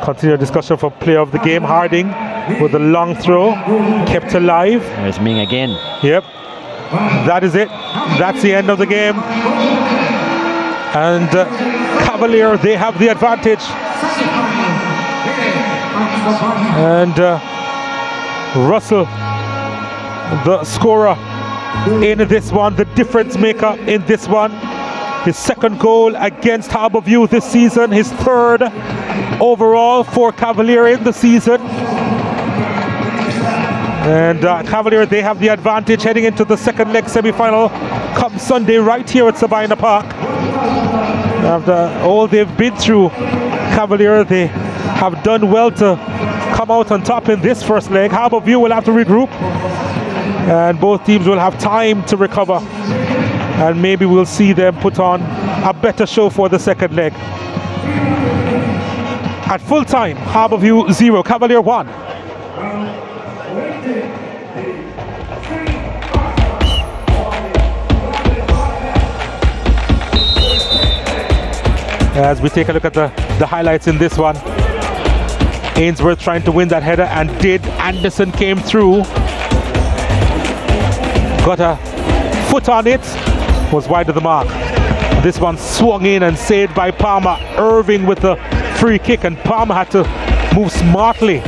continue our discussion for player of the game. Harding with a long throw, kept alive. There's Ming again. Yep, that is it. That's the end of the game. And Cavalier, they have the advantage. And Russell, the scorer in this one, the difference maker in this one. His second goal against Harbour View this season, his third overall for Cavalier in the season. And Cavalier, they have the advantage heading into the second leg semi-final come Sunday right here at Sabina Park. After all they've been through, Cavalier, they have done well to come out on top in this first leg. Harbour View will have to regroup, and both teams will have time to recover, and maybe we'll see them put on a better show for the second leg. At full time, Harbour View 0, Cavalier 1. As we take a look at the highlights in this one, Ainsworth trying to win that header, and did. Anderson came through, got a foot on it, was wide of the mark. This one swung in and saved by Palmer. Irving with the free kick, and Palmer had to move smartly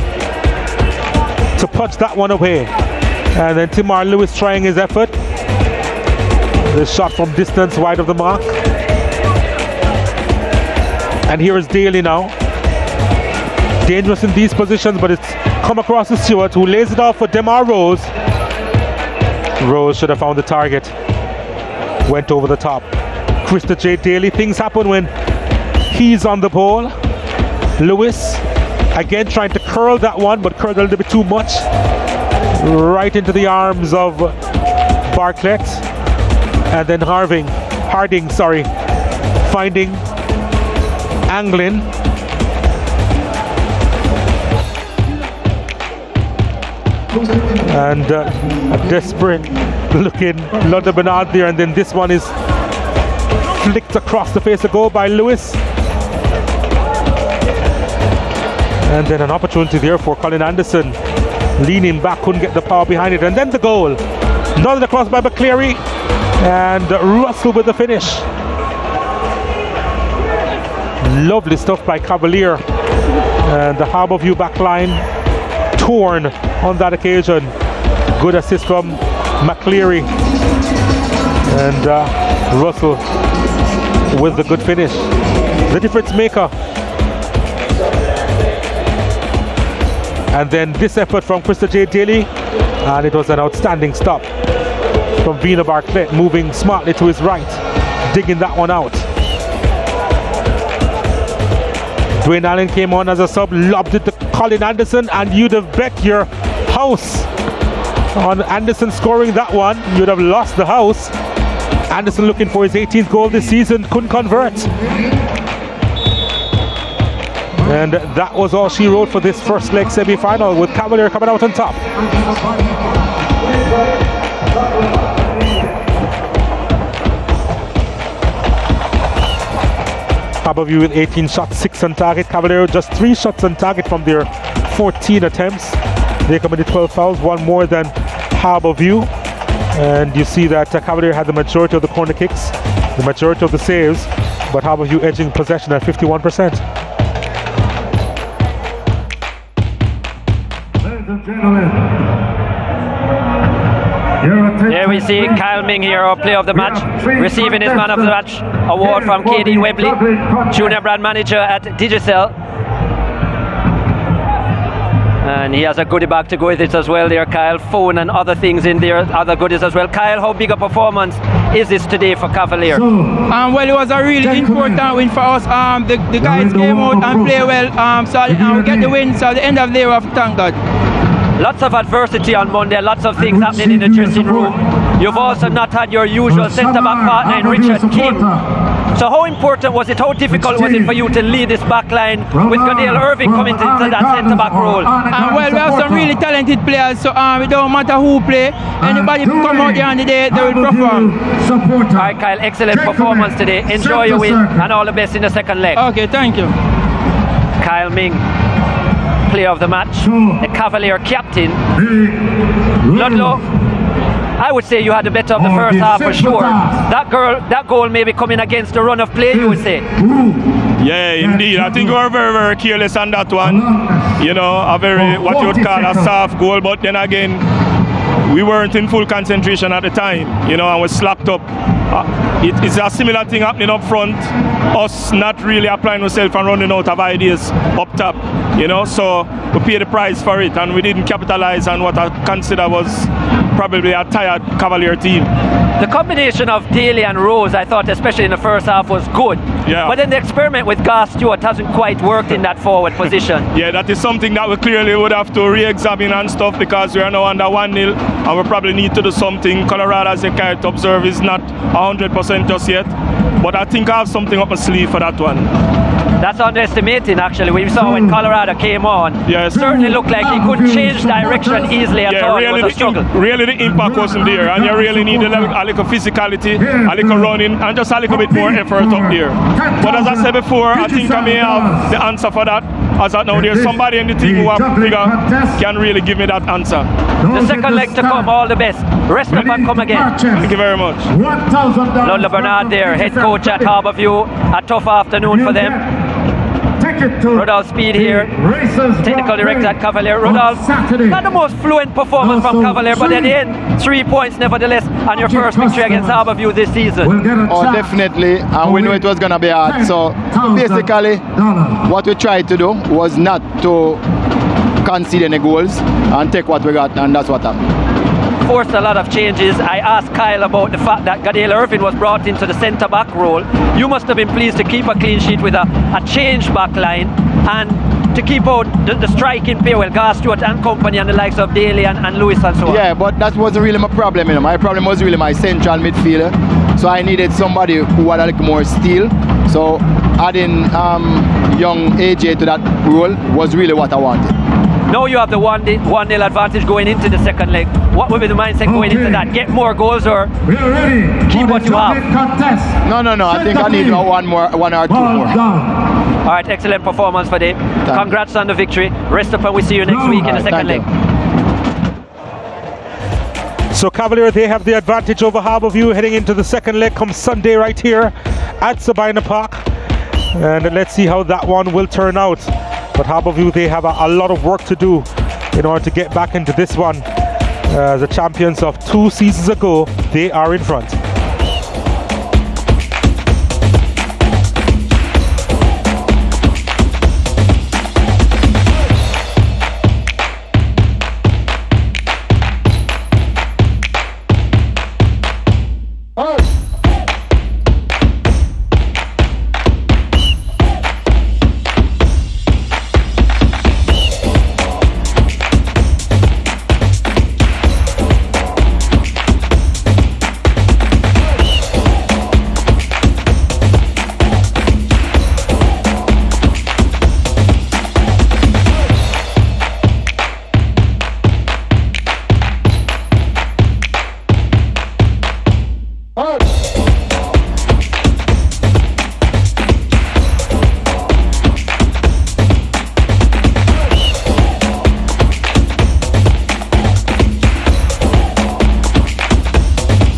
to punch that one away. And then Timar Lewis trying his effort. The shot from distance, wide of the mark. And here is Daly now. Dangerous in these positions, but it's come across to Stewart, who lays it off for Demar Rose. Rose should have found the target. Went over the top. Krista J. Daly. Things happen when he's on the ball. Lewis again trying to curl that one, but curled a little bit too much. Right into the arms of Bartlett. And then Harding, finding Anglin. And a desperate looking London Bernard there, and then this one is flicked across the face of goal by Lewis. And then an opportunity there for Colin Anderson, leaning back, couldn't get the power behind it, and then the goal. Nodded across by McCleary, and Russell with the finish. Lovely stuff by Cavalier, and the Harbour View back line torn on that occasion. Good assist from McCleary, and Russell with the good finish, the difference maker. And then this effort from Krista J. Daly, and it was an outstanding stop from Vina Bartlett, moving smartly to his right, digging that one out. Dwayne Allen came on as a sub, lobbed it to Colin Anderson, and you'd have bet your house on Anderson scoring that one. You'd have lost the house. Anderson looking for his 18th goal this season, couldn't convert. And that was all she wrote for this first leg semi-final, with Cavalier coming out on top. Harbour View with 18 shots, 6 on target. Cavalier just 3 shots on target from their 14 attempts. They committed 12 fouls, one more than Harbour View. And you see that Cavalier had the majority of the corner kicks, the majority of the saves, but Harbour View edging possession at 51%. Here we see Kyle Ming here, our player of the match, receiving his man of the match award from KD Webley, junior brand manager at Digicel. And he has a goodie bag to go with it as well there, Kyle. Phone and other things in there, other goodies as well. Kyle, how big a performance is this today for Cavalier? Well, it was a really important win for us. The guys came out and played well, so we get the win. So at the end of the day, we have to thank God. Lots of adversity on Monday, lots of things happening in the dressing room. You've also not had your usual centre-back partner in Richard King. So how important was it, how difficult was it for you to lead this back line with Gadale Irving coming into that centre-back role? Well, we have some really talented players, so it don't matter who play, anybody come out here on the day, they will perform. All right, Kyle, excellent performance today. Enjoy your win and all the best in the second leg. Okay, thank you. Kyle Ming, player of the match, the Cavalier captain. Ludlow, I would say you had the better of the first half for sure. That goal may be coming against the run of play, you would say. Yeah, indeed. I think we were very, very careless on that one. You know, a very, what you would call a soft goal, but then again, we weren't in full concentration at the time, you know, and we slacked up. It's a similar thing happening up front, us not really applying ourselves and running out of ideas up top, you know, so we paid the price for it and we didn't capitalize on what I consider was probably a tired Cavalier team. The combination of Daly and Rose, I thought, especially in the first half, was good. Yeah. But then the experiment with Garth Stewart hasn't quite worked in that forward position. Yeah, that is something that we clearly would have to re-examine and stuff, because we are now under 1-0 and we probably need to do something. Colorado, as you can't observe, is not 100% just yet. But I think I have something up my sleeve for that one. That's underestimating, actually. We saw when Colorado came on, yes, it certainly looked like he couldn't change direction easily at all. Really, it was a struggle. Really the impact wasn't there, and you really need a little physicality, a little running, and just a little bit more effort up there. But as I said before, I think I may have the answer for that. As I know there's somebody in the team who have bigger can really give me that answer. The second leg to come, all the best. Rest up and come again. Thank you very much. Ludlow Bernard there, head coach at Harbourview. A tough afternoon for them. Rodolph Speed here, technical director at Cavalier. Rodolph, not the most fluent performance from Cavalier, but at the end, 3 points nevertheless on your first victory against Harbourview this season. Oh, definitely, and we knew it was going to be hard. So basically, what we tried to do was not to concede any goals and take what we got, and that's what happened. Forced a lot of changes. I asked Kyle about the fact that Gadale Irving was brought into the centre-back role. You must have been pleased to keep a clean sheet with a changed back line and to keep out the striking pair, well, Garth Stewart and company and the likes of Daly and Lewis and so on. Yeah, but that wasn't really my problem, you know. My problem was really my central midfielder. So I needed somebody who had a little more steel. So adding young AJ to that role was really what I wanted. Now you have the 1-0 advantage going into the second leg. What would be the mindset going into that? Get more goals or keep what you have? No. I think I need one or two more. All right, excellent performance for them. Congrats on the victory. Rest up and we'll see you next week in the second leg. So Cavalier, they have the advantage over Harbourview heading into the second leg come Sunday right here at Sabina Park. And let's see how that one will turn out. But Harbourview, they have a lot of work to do in order to get back into this one. The champions of 2 seasons ago, they are in front.